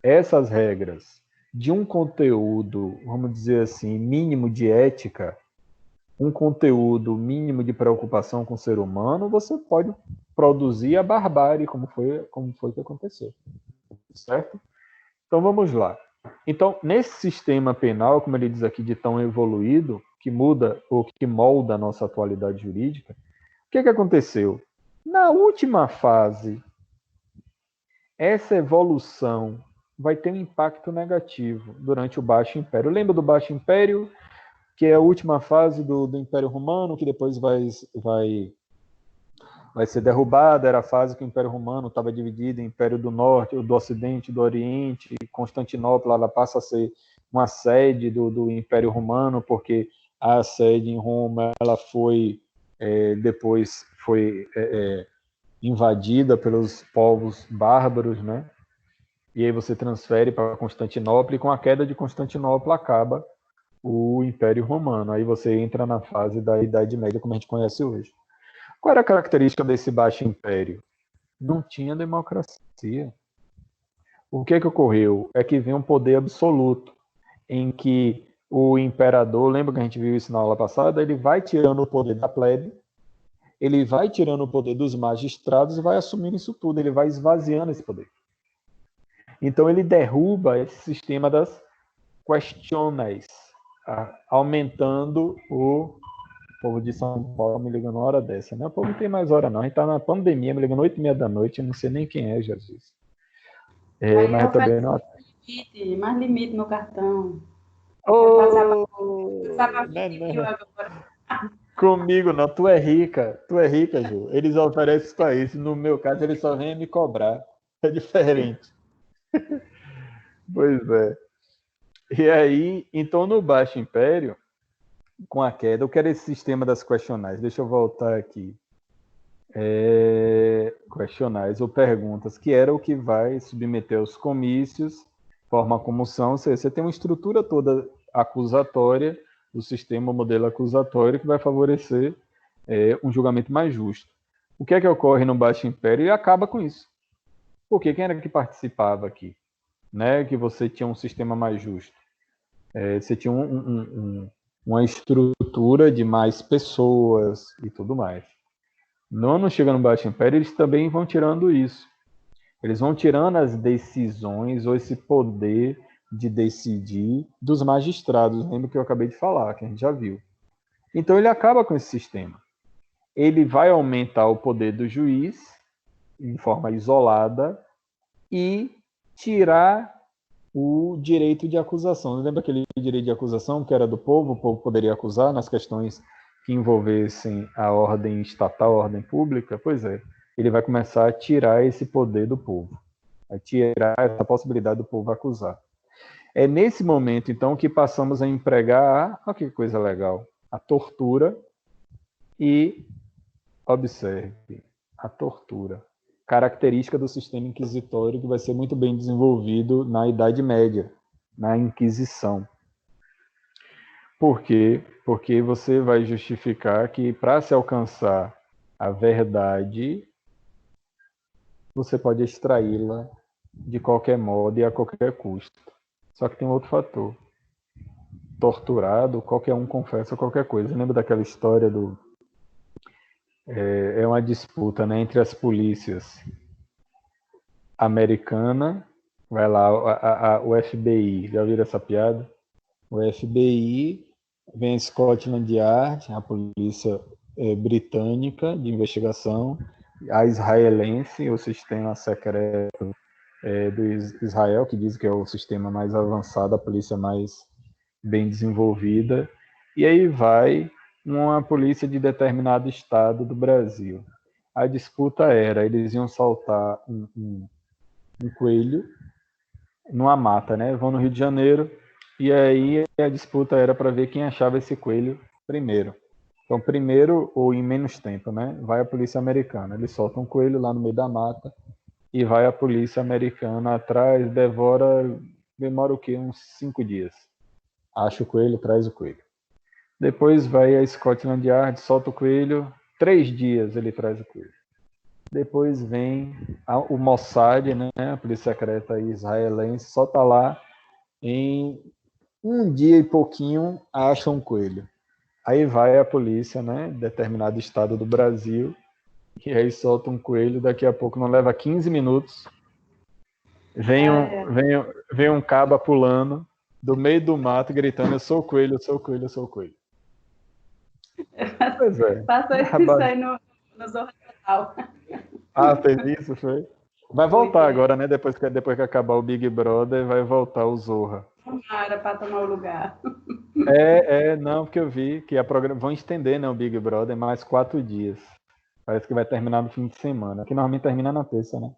essas regras de um conteúdo, vamos dizer assim, mínimo de ética, um conteúdo mínimo de preocupação com o ser humano, você pode produzir a barbárie, como foi que aconteceu. Certo? Então vamos lá. Então, nesse sistema penal, como ele diz aqui, de tão evoluído, que muda ou que molda a nossa atualidade jurídica, o que aconteceu? Na última fase, essa evolução vai ter um impacto negativo durante o Baixo Império. Lembra do Baixo Império, que é a última fase do Império Romano, que depois vai ser derrubada, era a fase que o Império Romano estava dividido em Império do Norte, do Ocidente, do Oriente, e Constantinopla ela passa a ser uma sede do Império Romano, porque a sede em Roma ela depois foi invadida pelos povos bárbaros, né? E aí você transfere para Constantinopla, e com a queda de Constantinopla acaba o Império Romano. Aí você entra na fase da Idade Média, como a gente conhece hoje. Qual era a característica desse Baixo Império? Não tinha democracia. O que ocorreu? É que vem um poder absoluto, em que o imperador, lembra que a gente viu isso na aula passada, ele vai tirando o poder da plebe, ele vai tirando o poder dos magistrados e vai assumindo isso tudo, ele vai esvaziando esse poder. Então ele derruba esse sistema das questiones, aumentando o povo de São Paulo me ligando na hora dessa, né? O povo não tem mais hora não, a gente tá na pandemia, me ligando 8h30 da noite, eu não sei nem quem é, Jesus. Mas eu também não... Mais limite no cartão. Comigo não, tu é rica, Ju. Eles oferecem para isso, no meu caso eles só vêm me cobrar, é diferente. Pois é. E aí, então no Baixo Império, com a queda, o que era esse sistema das questionais? Deixa eu voltar aqui. Questionais ou perguntas, que era o que vai submeter aos comícios, forma como são. Você tem uma estrutura toda acusatória, o sistema, o modelo acusatório, que vai favorecer um julgamento mais justo. O que ocorre no Baixo Império? E acaba com isso. Porque quem era que participava aqui? Né? Que você tinha um sistema mais justo. Você tinha uma estrutura de mais pessoas e tudo mais. Não chega no Baixo Império, eles também vão tirando isso. Eles vão tirando as decisões ou esse poder de decidir dos magistrados. Lembra que eu acabei de falar, que a gente já viu. Então ele acaba com esse sistema. Ele vai aumentar o poder do juiz de forma isolada e tirar o direito de acusação. Lembra aquele direito de acusação que era do povo? O povo poderia acusar nas questões que envolvessem a ordem estatal, a ordem pública? Pois é, ele vai começar a tirar esse poder do povo, a tirar essa possibilidade do povo acusar. É nesse momento, então, que passamos a empregar, olha que coisa legal, a tortura E observe a tortura, característica do sistema inquisitório que vai ser muito bem desenvolvido na Idade Média, na Inquisição. Por quê? Porque você vai justificar que para se alcançar a verdade, você pode extraí-la de qualquer modo e a qualquer custo. Só que tem outro fator. Torturado, qualquer um confessa qualquer coisa. Lembra daquela história do... É uma disputa, né, entre as polícias americana, vai lá, o FBI, já ouviram essa piada? O FBI, vem a Scotland Yard, a polícia britânica de investigação, a israelense, o sistema secreto do Israel, que diz que é o sistema mais avançado, a polícia mais bem desenvolvida, e aí vai uma polícia de determinado estado do Brasil. A disputa era, eles iam soltar um coelho numa mata, né? Vão no Rio de Janeiro, e aí a disputa era para ver quem achava esse coelho primeiro. Então, primeiro, ou em menos tempo, né? Vai a polícia americana. Eles soltam um coelho lá no meio da mata, e vai a polícia americana atrás, demora o quê? Uns 5 dias. Acha o coelho, traz o coelho. Depois vai a Scotland Yard, solta o coelho, 3 dias ele traz o coelho. Depois vem o Mossad, né, a polícia secreta israelense, só está lá, em 1 dia e pouquinho, acha um coelho. Aí vai a polícia, né, determinado estado do Brasil, e aí solta um coelho, daqui a pouco não leva 15 minutos, vem um caba pulando, do meio do mato, gritando, eu sou o coelho, eu sou o coelho, eu sou o coelho. Pois é. Passou isso aí no Zorra Total. Ah, fez isso, foi? Vai voltar agora, né? Depois que acabar o Big Brother, vai voltar o Zorra. Tomara para tomar o lugar. Não, porque eu vi que vão estender, né, o Big Brother mais 4 dias. Parece que vai terminar no fim de semana. Que normalmente termina na terça, né?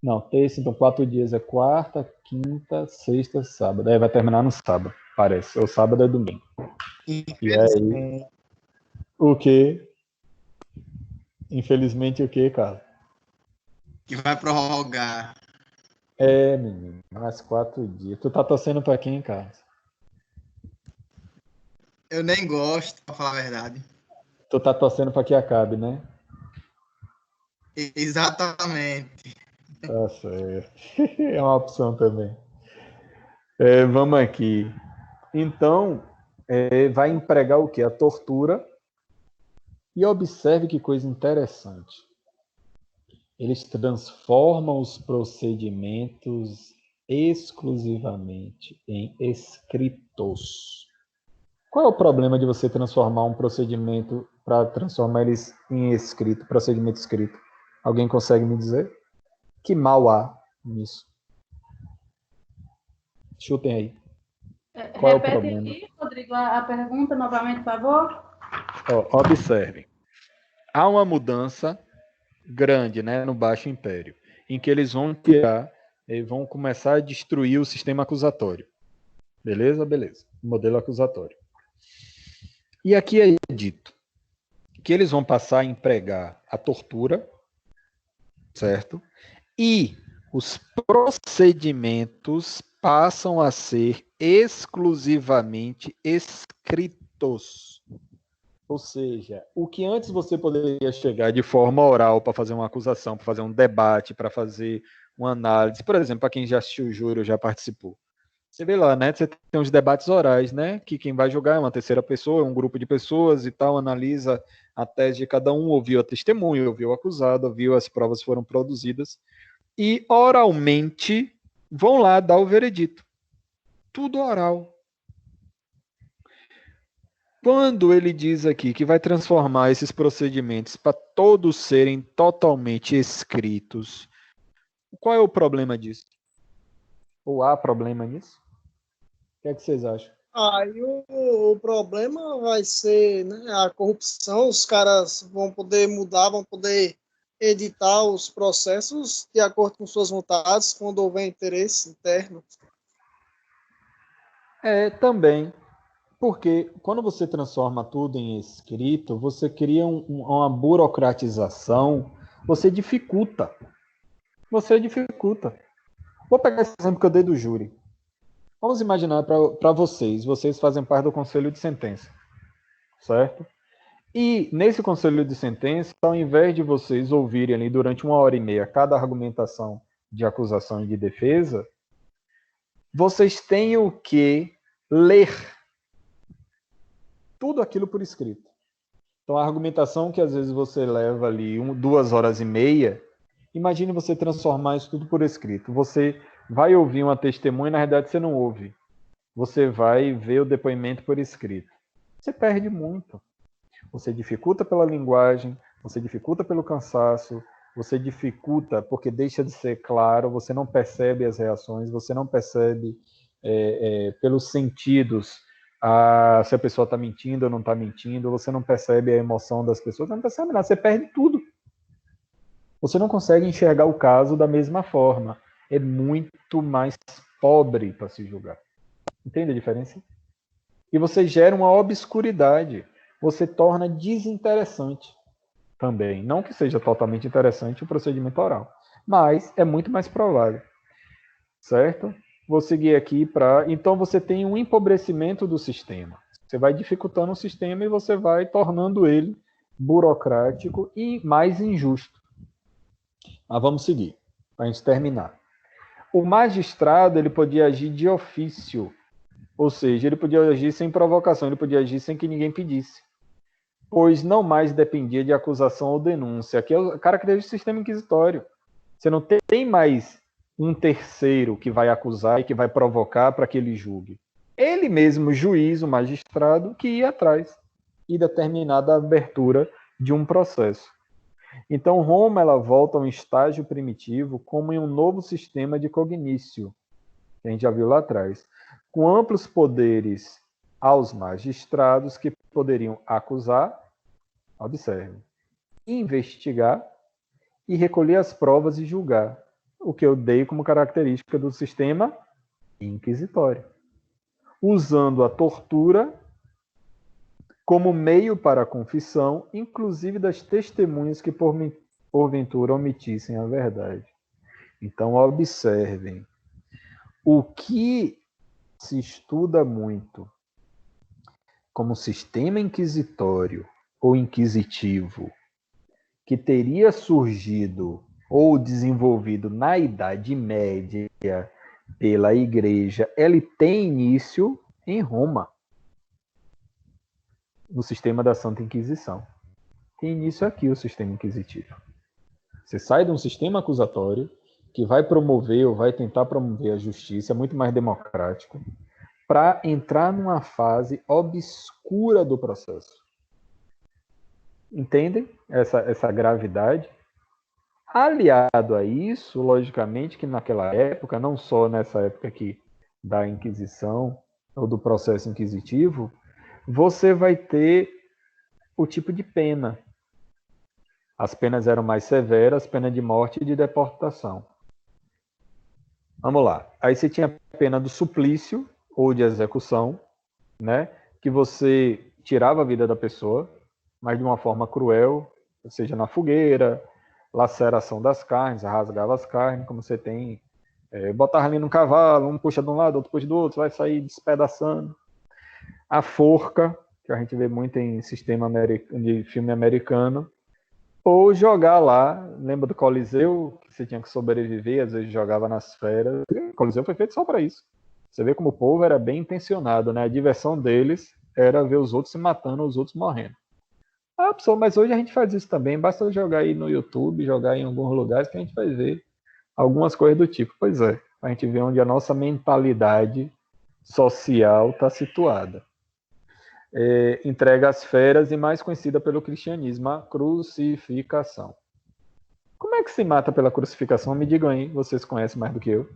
Não, terça, então 4 dias é quarta, quinta, sexta, sábado. Aí vai terminar no sábado, parece. Ou sábado é domingo. E aí... O quê? Infelizmente o quê, cara? Que vai prorrogar. Menino, mais 4 dias. Tu tá torcendo pra quem, Carlos? Eu nem gosto, pra falar a verdade. Tu tá torcendo pra que acabe, né? Exatamente. Tá certo. É uma opção também. Vamos aqui. Então, vai empregar o quê? A tortura. E observe que coisa interessante. Eles transformam os procedimentos exclusivamente em escritos. Qual é o problema de você transformar um procedimento para transformar eles em escrito, procedimento escrito? Alguém consegue me dizer? Que mal há nisso? Chutem aí. Qual é o problema? Repete aí, Rodrigo, a pergunta novamente, por favor. Observem. Há uma mudança grande, né, no Baixo Império, em que eles vão começar a destruir o sistema acusatório. Beleza? Beleza. Modelo acusatório. E aqui é dito que eles vão passar a empregar a tortura, certo? E os procedimentos passam a ser exclusivamente escritos. Ou seja, o que antes você poderia chegar de forma oral para fazer uma acusação, para fazer um debate, para fazer uma análise, por exemplo, para quem já assistiu o júri ou já participou. Você vê lá, né? Você tem os debates orais, né? Que quem vai julgar é uma terceira pessoa, um grupo de pessoas e tal, analisa a tese de cada um, ouviu a testemunha, ouviu o acusado, ouviu as provas que foram produzidas e oralmente vão lá dar o veredito. Tudo oral. Quando ele diz aqui que vai transformar esses procedimentos para todos serem totalmente escritos, qual é o problema disso? Ou há problema nisso? O que é que vocês acham? Aí o problema vai ser, né, a corrupção. Os caras vão poder mudar, vão poder editar os processos de acordo com suas vontades, quando houver interesse interno. Também. Porque quando você transforma tudo em escrito, você cria uma burocratização, você dificulta. Você dificulta. Vou pegar esse exemplo que eu dei do júri. Vamos imaginar para vocês fazem parte do conselho de sentença, certo? E nesse conselho de sentença, ao invés de vocês ouvirem ali durante 1h30 cada argumentação de acusação e de defesa, vocês têm o que ler tudo aquilo por escrito. Então, a argumentação que às vezes você leva ali 2h30, imagine você transformar isso tudo por escrito. Você vai ouvir uma testemunha e, na verdade, você não ouve. Você vai ver o depoimento por escrito. Você perde muito. Você dificulta pela linguagem, você dificulta pelo cansaço, você dificulta porque deixa de ser claro, você não percebe as reações, você não percebe pelos sentidos se a pessoa está mentindo ou não está mentindo, você não percebe a emoção das pessoas, você não percebe nada, você perde tudo. Você não consegue enxergar o caso da mesma forma. É muito mais pobre para se julgar. Entende a diferença? E você gera uma obscuridade. Você torna desinteressante também. Não que seja totalmente interessante o procedimento oral, mas é muito mais provável. Certo? Vou seguir aqui para... Então, você tem um empobrecimento do sistema. Você vai dificultando o sistema e você vai tornando ele burocrático e mais injusto. Mas vamos seguir, para a gente terminar. O magistrado ele podia agir de ofício, ou seja, ele podia agir sem provocação, ele podia agir sem que ninguém pedisse, pois não mais dependia de acusação ou denúncia, que é a característica do sistema inquisitório. Você não tem mais um terceiro que vai acusar e que vai provocar para que ele julgue. Ele mesmo, juiz, o magistrado, que ia atrás e determinada a abertura de um processo. Então, Roma ela volta a um estágio primitivo como em um novo sistema de cognício, que a gente já viu lá atrás, com amplos poderes aos magistrados que poderiam acusar, observe, investigar e recolher as provas e julgar, o que eu dei como característica do sistema inquisitório, usando a tortura como meio para a confissão, inclusive das testemunhas que porventura omitissem a verdade. Então, observem, o que se estuda muito como sistema inquisitório ou inquisitivo que teria surgido ou desenvolvido na Idade Média pela Igreja, ele tem início em Roma, no sistema da Santa Inquisição. Tem início aqui o sistema inquisitivo. Você sai de um sistema acusatório que vai promover ou vai tentar promover a justiça, muito mais democrático, para entrar numa fase obscura do processo. Entendem essa gravidade? Aliado a isso, logicamente, que naquela época, não só nessa época aqui da Inquisição ou do processo inquisitivo, você vai ter o tipo de pena. As penas eram mais severas, pena de morte e de deportação. Vamos lá. Aí você tinha a pena do suplício ou de execução, né? Que você tirava a vida da pessoa, mas de uma forma cruel, ou seja, na fogueira, laceração das carnes, rasgava as carnes, como você tem, botava ali no cavalo, um puxa de um lado, outro puxa do outro, vai sair despedaçando. A forca, que a gente vê muito em sistema de filme americano, ou jogar lá, lembra do Coliseu, que você tinha que sobreviver, às vezes jogava nas feras. O Coliseu foi feito só para isso. Você vê como o povo era bem intencionado, né? A diversão deles era ver os outros se matando, os outros morrendo. Ah, pessoal, mas hoje a gente faz isso também, basta jogar aí no YouTube, jogar em alguns lugares que a gente vai ver algumas coisas do tipo. Pois é, a gente vê onde a nossa mentalidade social está situada. Entrega às feras e mais conhecida pelo cristianismo, a crucificação. Como é que se mata pela crucificação? Me digam aí, vocês conhecem mais do que eu.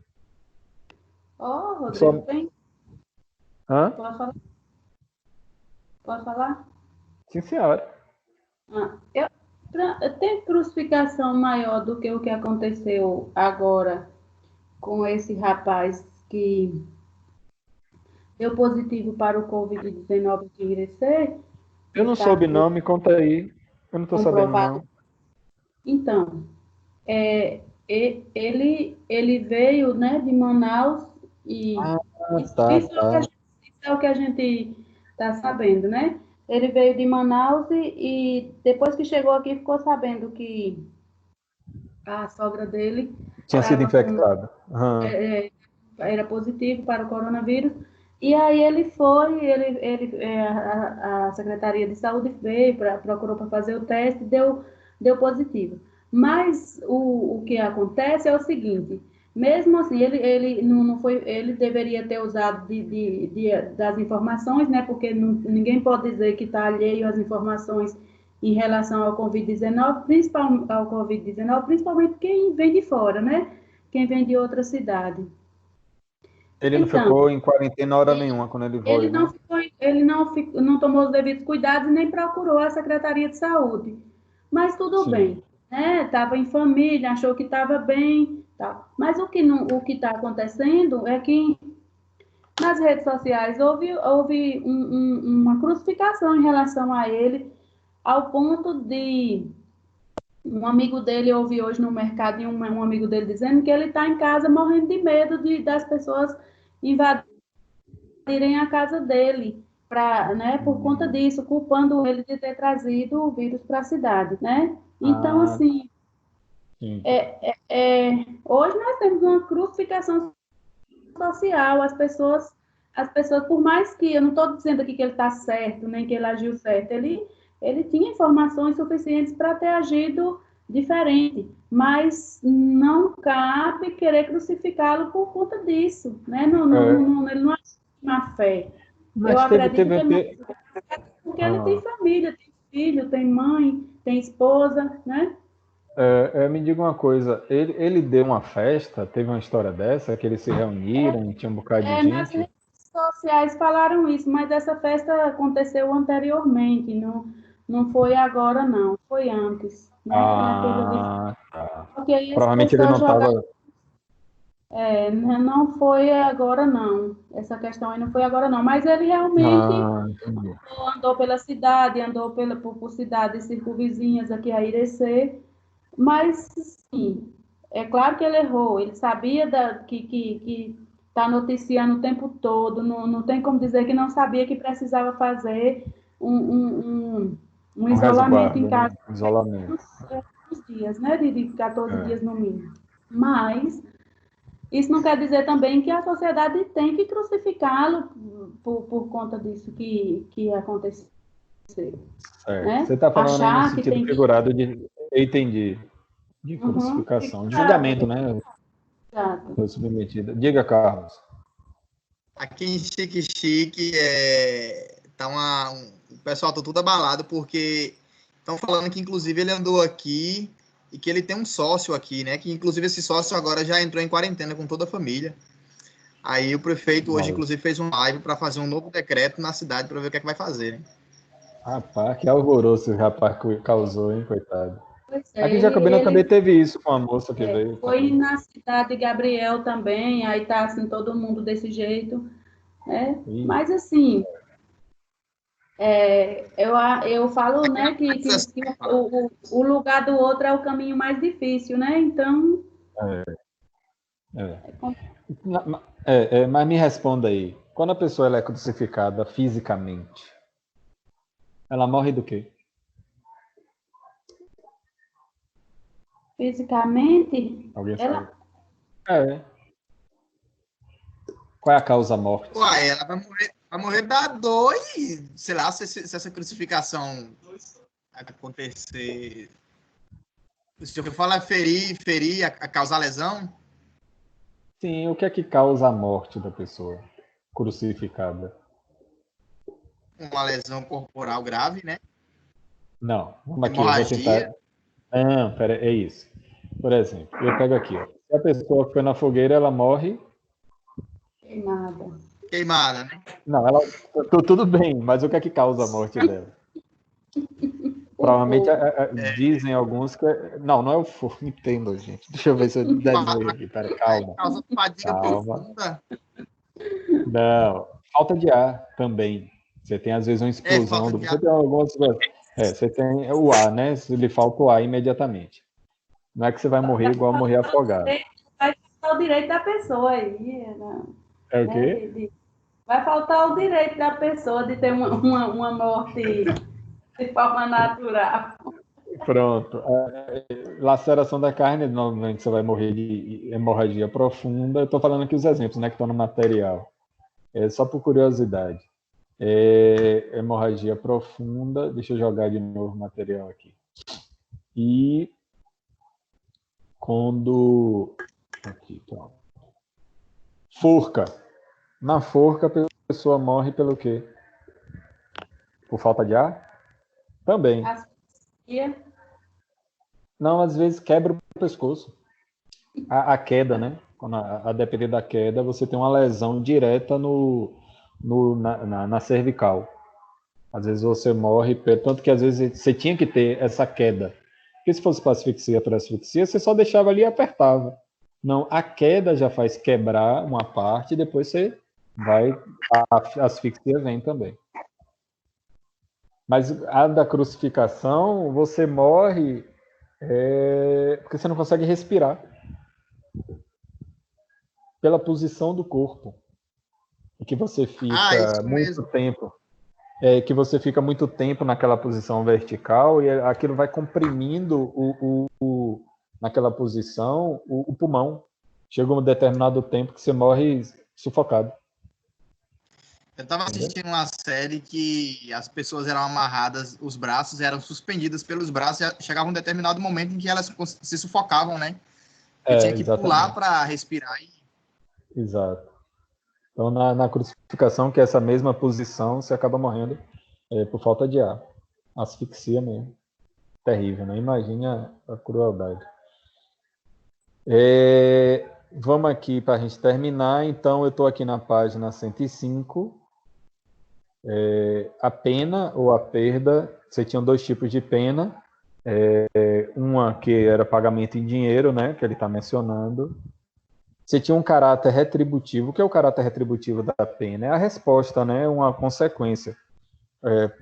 Rodrigo, tem? Hã? Posso falar? Sim, senhora. Tem crucificação maior do que o que aconteceu agora com esse rapaz que deu positivo para o Covid-19 de Irecê, Eu não está soube não, me conta aí. Eu não estou sabendo comprovado. não. Então, ele veio, né, de Manaus e Ah, isso, tá, isso tá. é o que a gente está sabendo, né? Ele veio de Manaus e depois que chegou aqui ficou sabendo que a sogra dele Tinha sido estava com infectado. Aham. era positivo para o coronavírus. E aí ele foi, a Secretaria de Saúde veio, procurou para fazer o teste, deu positivo. Mas o que acontece é o seguinte, mesmo assim, ele não foi, ele deveria ter usado das informações, né? Porque ninguém pode dizer que está alheio às informações em relação ao Covid-19, principalmente quem vem de fora, né? Quem vem de outra cidade. Ele não Então, ficou em quarentena hora nenhuma quando ele ele foi, não né? ficou, não tomou os devidos cuidados e nem procurou a Secretaria de Saúde. Mas tudo Sim. bem, né? Estava em família, achou que estava bem, tá. Mas o que está acontecendo é que nas redes sociais houve uma crucificação em relação a ele, ao ponto de um amigo dele, eu ouvi hoje no mercado, e um amigo dele dizendo que ele está em casa morrendo de medo das pessoas invadirem a casa dele, né, por conta disso, culpando ele de ter trazido o vírus para a cidade, né? Então, Ah, assim, sim. hoje nós temos uma crucificação social, as pessoas, por mais que, eu não estou dizendo aqui que ele está certo, nem que ele agiu certo, ele tinha informações suficientes para ter agido diferente, mas não cabe querer crucificá-lo por conta disso, né? Ele não agiu de má fé. Eu Mas acredito que ele não teve... porque ele Ah, tem família, tem filho, tem mãe, tem esposa, né? me diga uma coisa, ele deu uma festa, teve uma história dessa, que eles se reuniram, tinha um bocado de Nas gente? redes sociais falaram isso, mas essa festa aconteceu anteriormente, não foi agora não, foi antes, né? Foi naquele dia. Ah, tá. Porque aí as Provavelmente ele pessoas não jogaram, estava... não foi agora não, essa questão aí não foi agora não, mas ele realmente Ah, entendi. andou pela cidade, andou por cidades circunvizinhas aqui a Irecê, mas sim, é claro que ele errou, ele sabia que está noticiando o tempo todo, não tem como dizer que não sabia que precisava fazer um Um isolamento em resguardo, né? casa Um isolamento. uns dias, né? De 14 É. dias no mínimo. Mas isso não quer dizer também que a sociedade tem que crucificá-lo por conta disso que aconteceu, Certo. Você né? está falando aí no Achar que sentido tem que. figurado de... Eu entendi. De Uhum, crucificação, de julgamento, né? exato. Foi submetido. Diga, Carlos. Aqui em Chique Chique, tá o pessoal tá tudo abalado porque estão falando que inclusive ele andou aqui e que ele tem um sócio aqui, né? Que inclusive esse sócio agora já entrou em quarentena com toda a família. Aí o prefeito hoje Mas, inclusive fez um live para fazer um novo decreto na cidade para ver o que é que vai fazer, né? rapaz, que alvoroço esse rapaz causou, hein, coitado. Pois é, Aqui em Jacobina também ele teve isso com a moça que veio foi também. na cidade de Gabriel também, aí tá assim, todo mundo desse jeito, né? Ih, Mas assim, eu falo, né, que o lugar do outro é o caminho mais difícil, né? Então, é. é complicado. Mas me responda aí. Quando a pessoa ela é crucificada fisicamente, ela morre do quê? Fisicamente, Alguém sabe? ela É. Qual é a causa morte? Uai, ela vai morrer da dor e, sei lá, se essa crucificação acontecer. Se eu falar ferir, causar lesão, Sim, o que é que causa a morte da pessoa crucificada? uma lesão corporal grave, né? Não, vamos aqui, eu vou tentar. Hemorragia. Ah, pera, é isso. Por exemplo, eu pego aqui, ó. Se a pessoa foi na fogueira, ela morre. tem nada. Queimada, né? Não, ela. Tudo bem, mas o que é que causa a morte dela? O Provavelmente fogo. dizem alguns que. Não, não é o fogo, entendo, gente. Deixa eu ver se eu desenho aqui. Pera, Aí calma. causa fadiga Calma. profunda. Não. falta de ar também. Você tem, às vezes, uma explosão. Você tem algumas... você tem o ar, né? Se lhe falta o ar imediatamente. Não é que você vai morrer igual morrer afogado. Vai faltar o direito da pessoa aí. É o quê? Vai faltar o direito da pessoa de ter uma morte de forma natural. Pronto. Laceração da carne, normalmente você vai morrer de hemorragia profunda. Eu estou falando aqui os exemplos, né, que estão no material. Só por curiosidade. Hemorragia profunda. Deixa eu jogar de novo o material aqui. E quando... Aqui, pronto. Forca. Na forca, a pessoa morre pelo quê? Por falta de ar? Também. Asfixia. Não, às vezes quebra o pescoço. A queda, né? Quando a depender da queda, você tem uma lesão direta na cervical. Às vezes você morre, tanto que às vezes você tinha que ter essa queda. Porque se fosse para asfixia por asfixia, você só deixava ali e apertava. Não, a queda já faz quebrar uma parte e depois você vai... A asfixia vem também. Mas a da crucificação, você morre porque você não consegue respirar. Pela posição do corpo. E que você fica muito tempo. Que você fica muito tempo naquela posição vertical e aquilo vai comprimindo naquela posição o pulmão. Chega um determinado tempo que você morre sufocado. Eu estava assistindo uma série que as pessoas eram amarradas, os braços eram suspendidas pelos braços, e chegava um determinado momento em que elas se sufocavam, né? E tinha que pular para respirar. Exato. Então, na crucificação, que é essa mesma posição, você acaba morrendo por falta de ar. Asfixia mesmo. Terrível, né? Imagine a crueldade. Vamos aqui para a gente terminar. Então, eu estou aqui na página 105. A pena ou a perda, você tinha dois tipos de pena. Uma que era pagamento em dinheiro, né? Que ele está mencionando. Você tinha um caráter retributivo. O que é o caráter retributivo da pena? É a resposta, né? Uma consequência.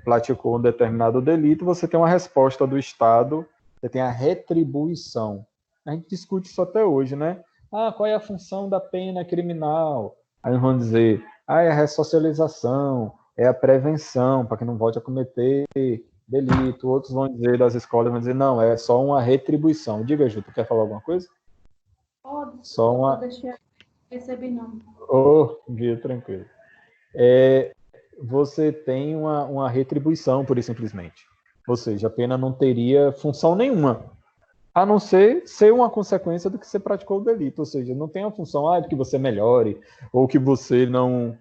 Praticou um determinado delito, você tem uma resposta do Estado, você tem a retribuição. A gente discute isso até hoje, né? Qual é a função da pena criminal? Aí vão dizer, é a ressocialização, é a prevenção, para que não volte a cometer delito. Outros vão dizer, das escolas, vão dizer, não, é só uma retribuição. Diga, Ju, tu quer falar alguma coisa? Pode. Só uma... Deixa receber, não. Viu, tranquilo. Você tem uma retribuição, pura e simplesmente. Ou seja, a pena não teria função nenhuma, a não ser uma consequência do que você praticou o delito. Ou seja, não tem a função de que você melhore, ou que você não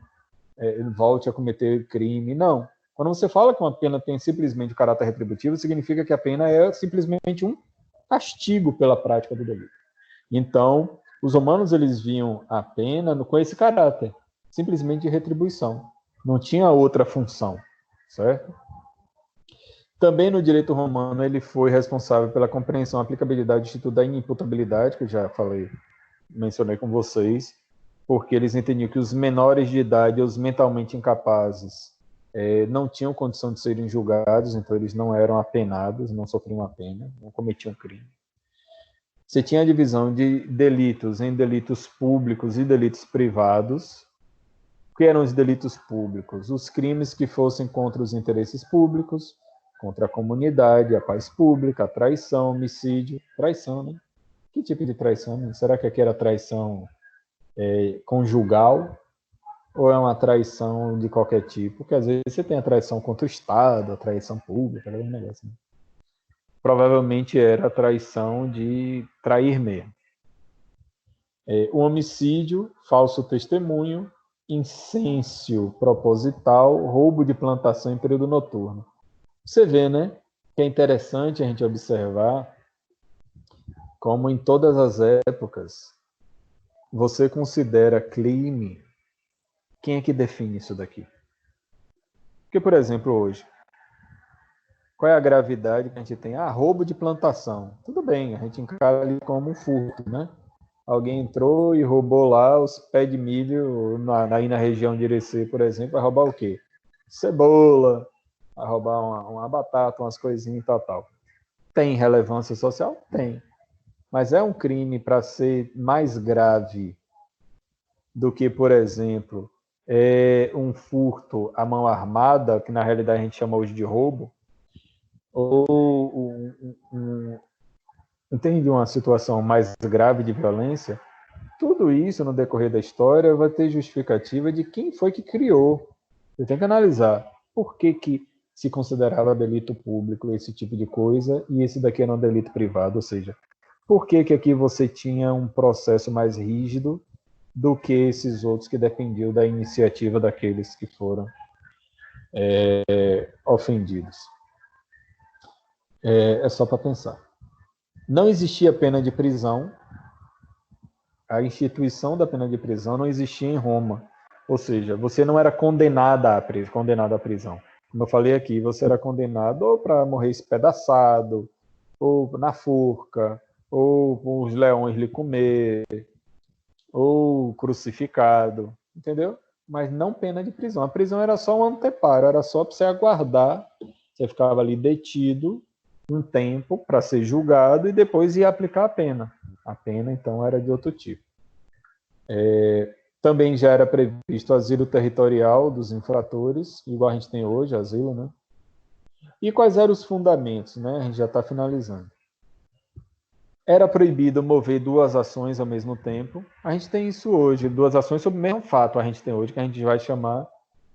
volte a cometer crime. Não. Quando você fala que uma pena tem simplesmente caráter retributivo, significa que a pena é simplesmente um castigo pela prática do delito. Então, os romanos, eles viam a pena com esse caráter, simplesmente de retribuição. Não tinha outra função, certo? Também no direito romano, ele foi responsável pela compreensão e aplicabilidade do instituto da inimputabilidade, que eu já mencionei com vocês, porque eles entendiam que os menores de idade, os mentalmente incapazes, não tinham condição de serem julgados, então eles não eram apenados, não sofriam a pena, não cometiam crime. Você tinha a divisão de delitos em delitos públicos e delitos privados. O que eram os delitos públicos? Os crimes que fossem contra os interesses públicos, contra a comunidade, a paz pública, a traição, homicídio. Traição, né? Que tipo de traição? Será que aqui era traição conjugal? Ou é uma traição de qualquer tipo? Porque às vezes você tem a traição contra o Estado, a traição pública, algum negócio. Né? Provavelmente era a traição de trair mesmo. O homicídio, falso testemunho, incêncio proposital, roubo de plantação em período noturno. Você vê, né, que é interessante a gente observar como em todas as épocas você considera crime. Quem é que define isso daqui? Porque, por exemplo, hoje, qual é a gravidade que a gente tem? Roubo de plantação. Tudo bem, a gente encara ali como um furto, né? Alguém entrou e roubou lá os pés de milho aí na região de Irecê, por exemplo, vai roubar o quê? Cebola, vai roubar uma batata, umas coisinhas e tal. Tem relevância social? Tem. Mas é um crime para ser mais grave do que, por exemplo, um furto à mão armada, que na realidade a gente chama hoje de roubo, ou entende, uma situação mais grave de violência. Tudo isso, no decorrer da história, vai ter justificativa de quem foi que criou. Você tem que analisar por que se considerava delito público esse tipo de coisa e esse daqui era um delito privado, ou seja, por que aqui você tinha um processo mais rígido do que esses outros que dependiam da iniciativa daqueles que foram ofendidos. É só para pensar. Não existia pena de prisão. A instituição da pena de prisão não existia em Roma. Ou seja, você não era condenado à prisão. Como eu falei aqui, você era condenado ou para morrer espedaçado, ou na forca, ou os leões lhe comer, ou crucificado, entendeu? Mas não pena de prisão. A prisão era só um anteparo, era só para você aguardar, você ficava ali detido um tempo para ser julgado e depois ia aplicar a pena. A pena, então, era de outro tipo. Também já era previsto asilo territorial dos infratores, igual a gente tem hoje, asilo, né? E quais eram os fundamentos, né? A gente já está finalizando. Era proibido mover duas ações ao mesmo tempo. A gente tem isso hoje, duas ações sobre o mesmo fato a gente tem hoje, que a gente vai chamar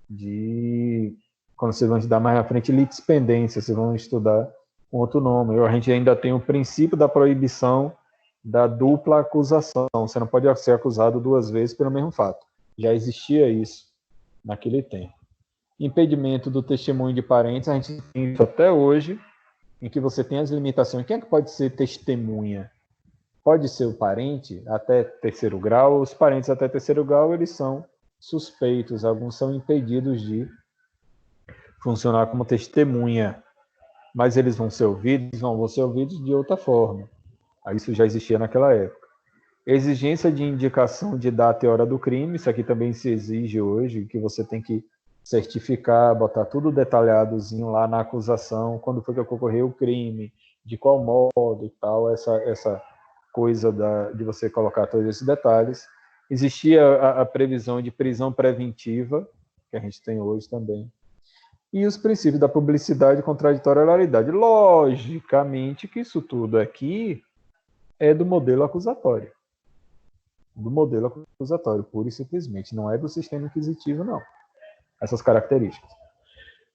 de, quando vocês vão estudar mais na frente, litispendência, vocês vão estudar com outro nome. A gente ainda tem o princípio da proibição da dupla acusação. Você não pode ser acusado duas vezes pelo mesmo fato. Já existia isso naquele tempo. Impedimento do testemunho de parentes, a gente tem isso até hoje, em que você tem as limitações. Quem é que pode ser testemunha? Pode ser o parente até terceiro grau. Os parentes até terceiro grau, eles são suspeitos. Alguns são impedidos de funcionar como testemunha. Mas eles vão ser ouvidos? Não, vão ser ouvidos de outra forma. Isso já existia naquela época. Exigência de indicação de data e hora do crime, isso aqui também se exige hoje, que você tem que certificar, botar tudo detalhadozinho lá na acusação, quando foi que ocorreu o crime, de qual modo e tal, essa coisa de você colocar todos esses detalhes. Existia a previsão de prisão preventiva, que a gente tem hoje também. E os princípios da publicidade, contraditória e oralidade. Logicamente que isso tudo aqui é do modelo acusatório. Do modelo acusatório, pura e simplesmente. Não é do sistema inquisitivo, não. Essas características.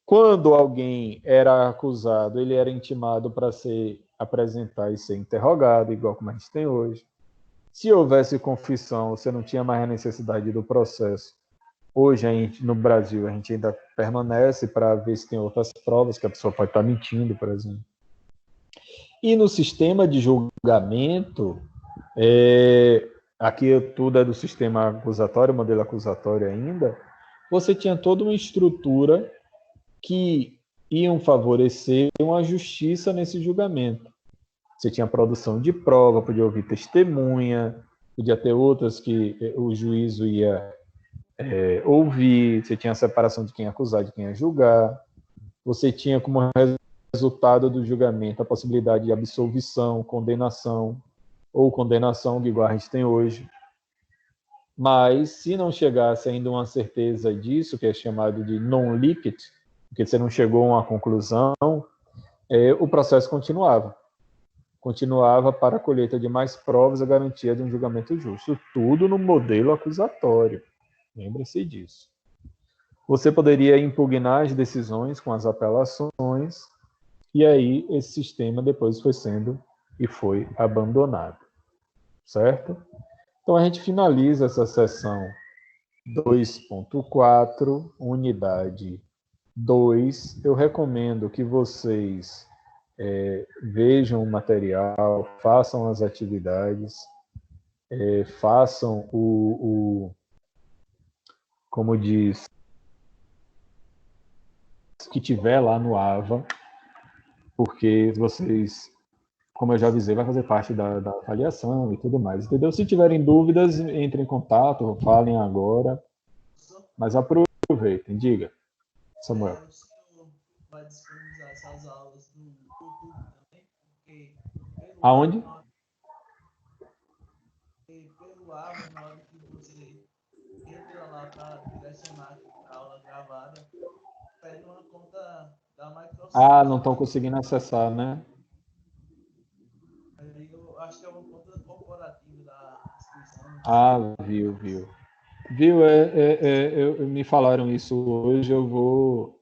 Quando alguém era acusado, ele era intimado para se apresentar e ser interrogado, igual como a gente tem hoje. Se houvesse confissão, você não tinha mais a necessidade do processo. Hoje, no Brasil, a gente ainda permanece para ver se tem outras provas que a pessoa pode estar mentindo, por exemplo. E no sistema de julgamento, aqui tudo é do sistema acusatório, modelo acusatório ainda, você tinha toda uma estrutura que iam favorecer uma justiça nesse julgamento. Você tinha produção de prova, podia ouvir testemunha, podia ter outras que o juízo ia ouvir, você tinha a separação de quem acusar, de quem ia julgar, você tinha como resultado do julgamento a possibilidade de absolvição, condenação, ou condenação, igual a gente tem hoje. Mas, se não chegasse ainda uma certeza disso, que é chamado de non-licet, porque você não chegou a uma conclusão, o processo continuava. Continuava para a colheita de mais provas e a garantia de um julgamento justo. Tudo no modelo acusatório. Lembre-se disso. Você poderia impugnar as decisões com as apelações, e aí esse sistema depois foi sendo e foi abandonado. Certo? Então a gente finaliza essa sessão 2.4, unidade 2. Eu recomendo que vocês vejam o material, façam as atividades, façam como diz, que tiver lá no AVA, porque vocês como eu já avisei, vai fazer parte da avaliação e tudo mais, entendeu? Se tiverem dúvidas, entrem em contato, falem agora, mas aproveitem, diga, Samuel. O senhor vai disponibilizar essas aulas no YouTube também? Porque Aonde? pelo Ava, na hora que você entra lá para direcionar a aula gravada, pede uma conta da Microsoft. Ah, não estão conseguindo acessar, né? Eu acho que é uma conta corporativa da instituição. Ah, viu. Me falaram isso hoje, eu vou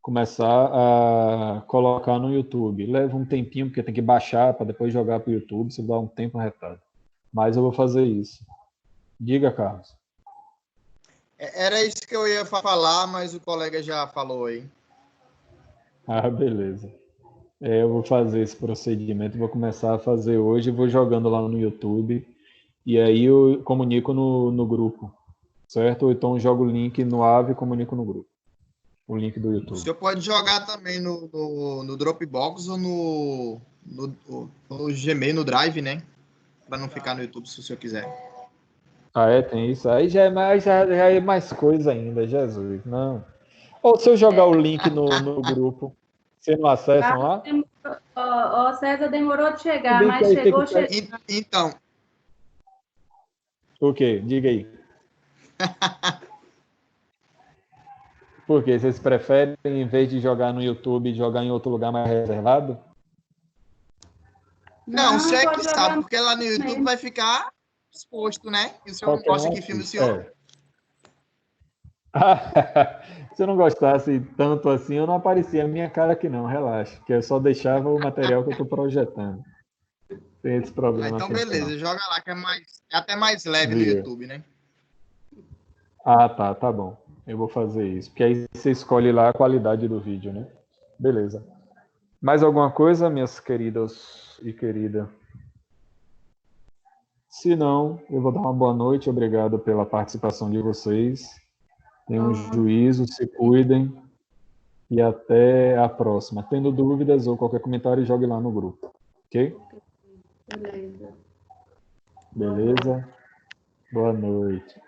começar a colocar no YouTube. Leva um tempinho, porque tem que baixar para depois jogar para o YouTube, isso dá um tempo retado. Mas eu vou fazer isso. Diga, Carlos. Era isso que eu ia falar, mas o colega já falou aí. Ah, beleza. Eu vou fazer esse procedimento, vou começar a fazer hoje, vou jogando lá no YouTube, e aí eu comunico no grupo, certo? Ou então jogo o link no AVE e comunico no grupo. O link do O YouTube. senhor pode jogar também no Dropbox ou no Gmail, no Drive, né? Para não ficar no YouTube, se o senhor quiser. Ah, tem isso. Aí já é mais coisa ainda, Jesus. Não. Ou se eu jogar o link no grupo, vocês não acessam lá? Ó, César demorou de Se chegar, bem que mas aí tem chegou, que- chegou. Então, O quê? Diga aí. Por quê? Vocês preferem, em vez de jogar no YouTube, jogar em outro lugar mais reservado? não, o senhor é pode que jogar sabe, no porque lá no YouTube mesmo. vai ficar exposto, né? E o senhor Qualquer gosta um que filme o assiste. senhor? Se eu não gostasse tanto assim, eu não aparecia a minha cara aqui não, relaxa. Que eu só deixava o material que eu estou projetando. Tem esse Ah, problema então assim, não. beleza, joga lá que é até mais leve no Viu? YouTube, né? Ah, tá bom. Eu vou fazer isso. Porque aí você escolhe lá a qualidade do vídeo, né? Beleza. Mais alguma coisa, minhas queridas e querida? Se não, eu vou dar uma boa noite. Obrigado pela participação de vocês. Tenham juízo, se cuidem. E até a próxima. Tendo dúvidas ou qualquer comentário, jogue lá no grupo. Ok? Beleza. Beleza? Boa noite.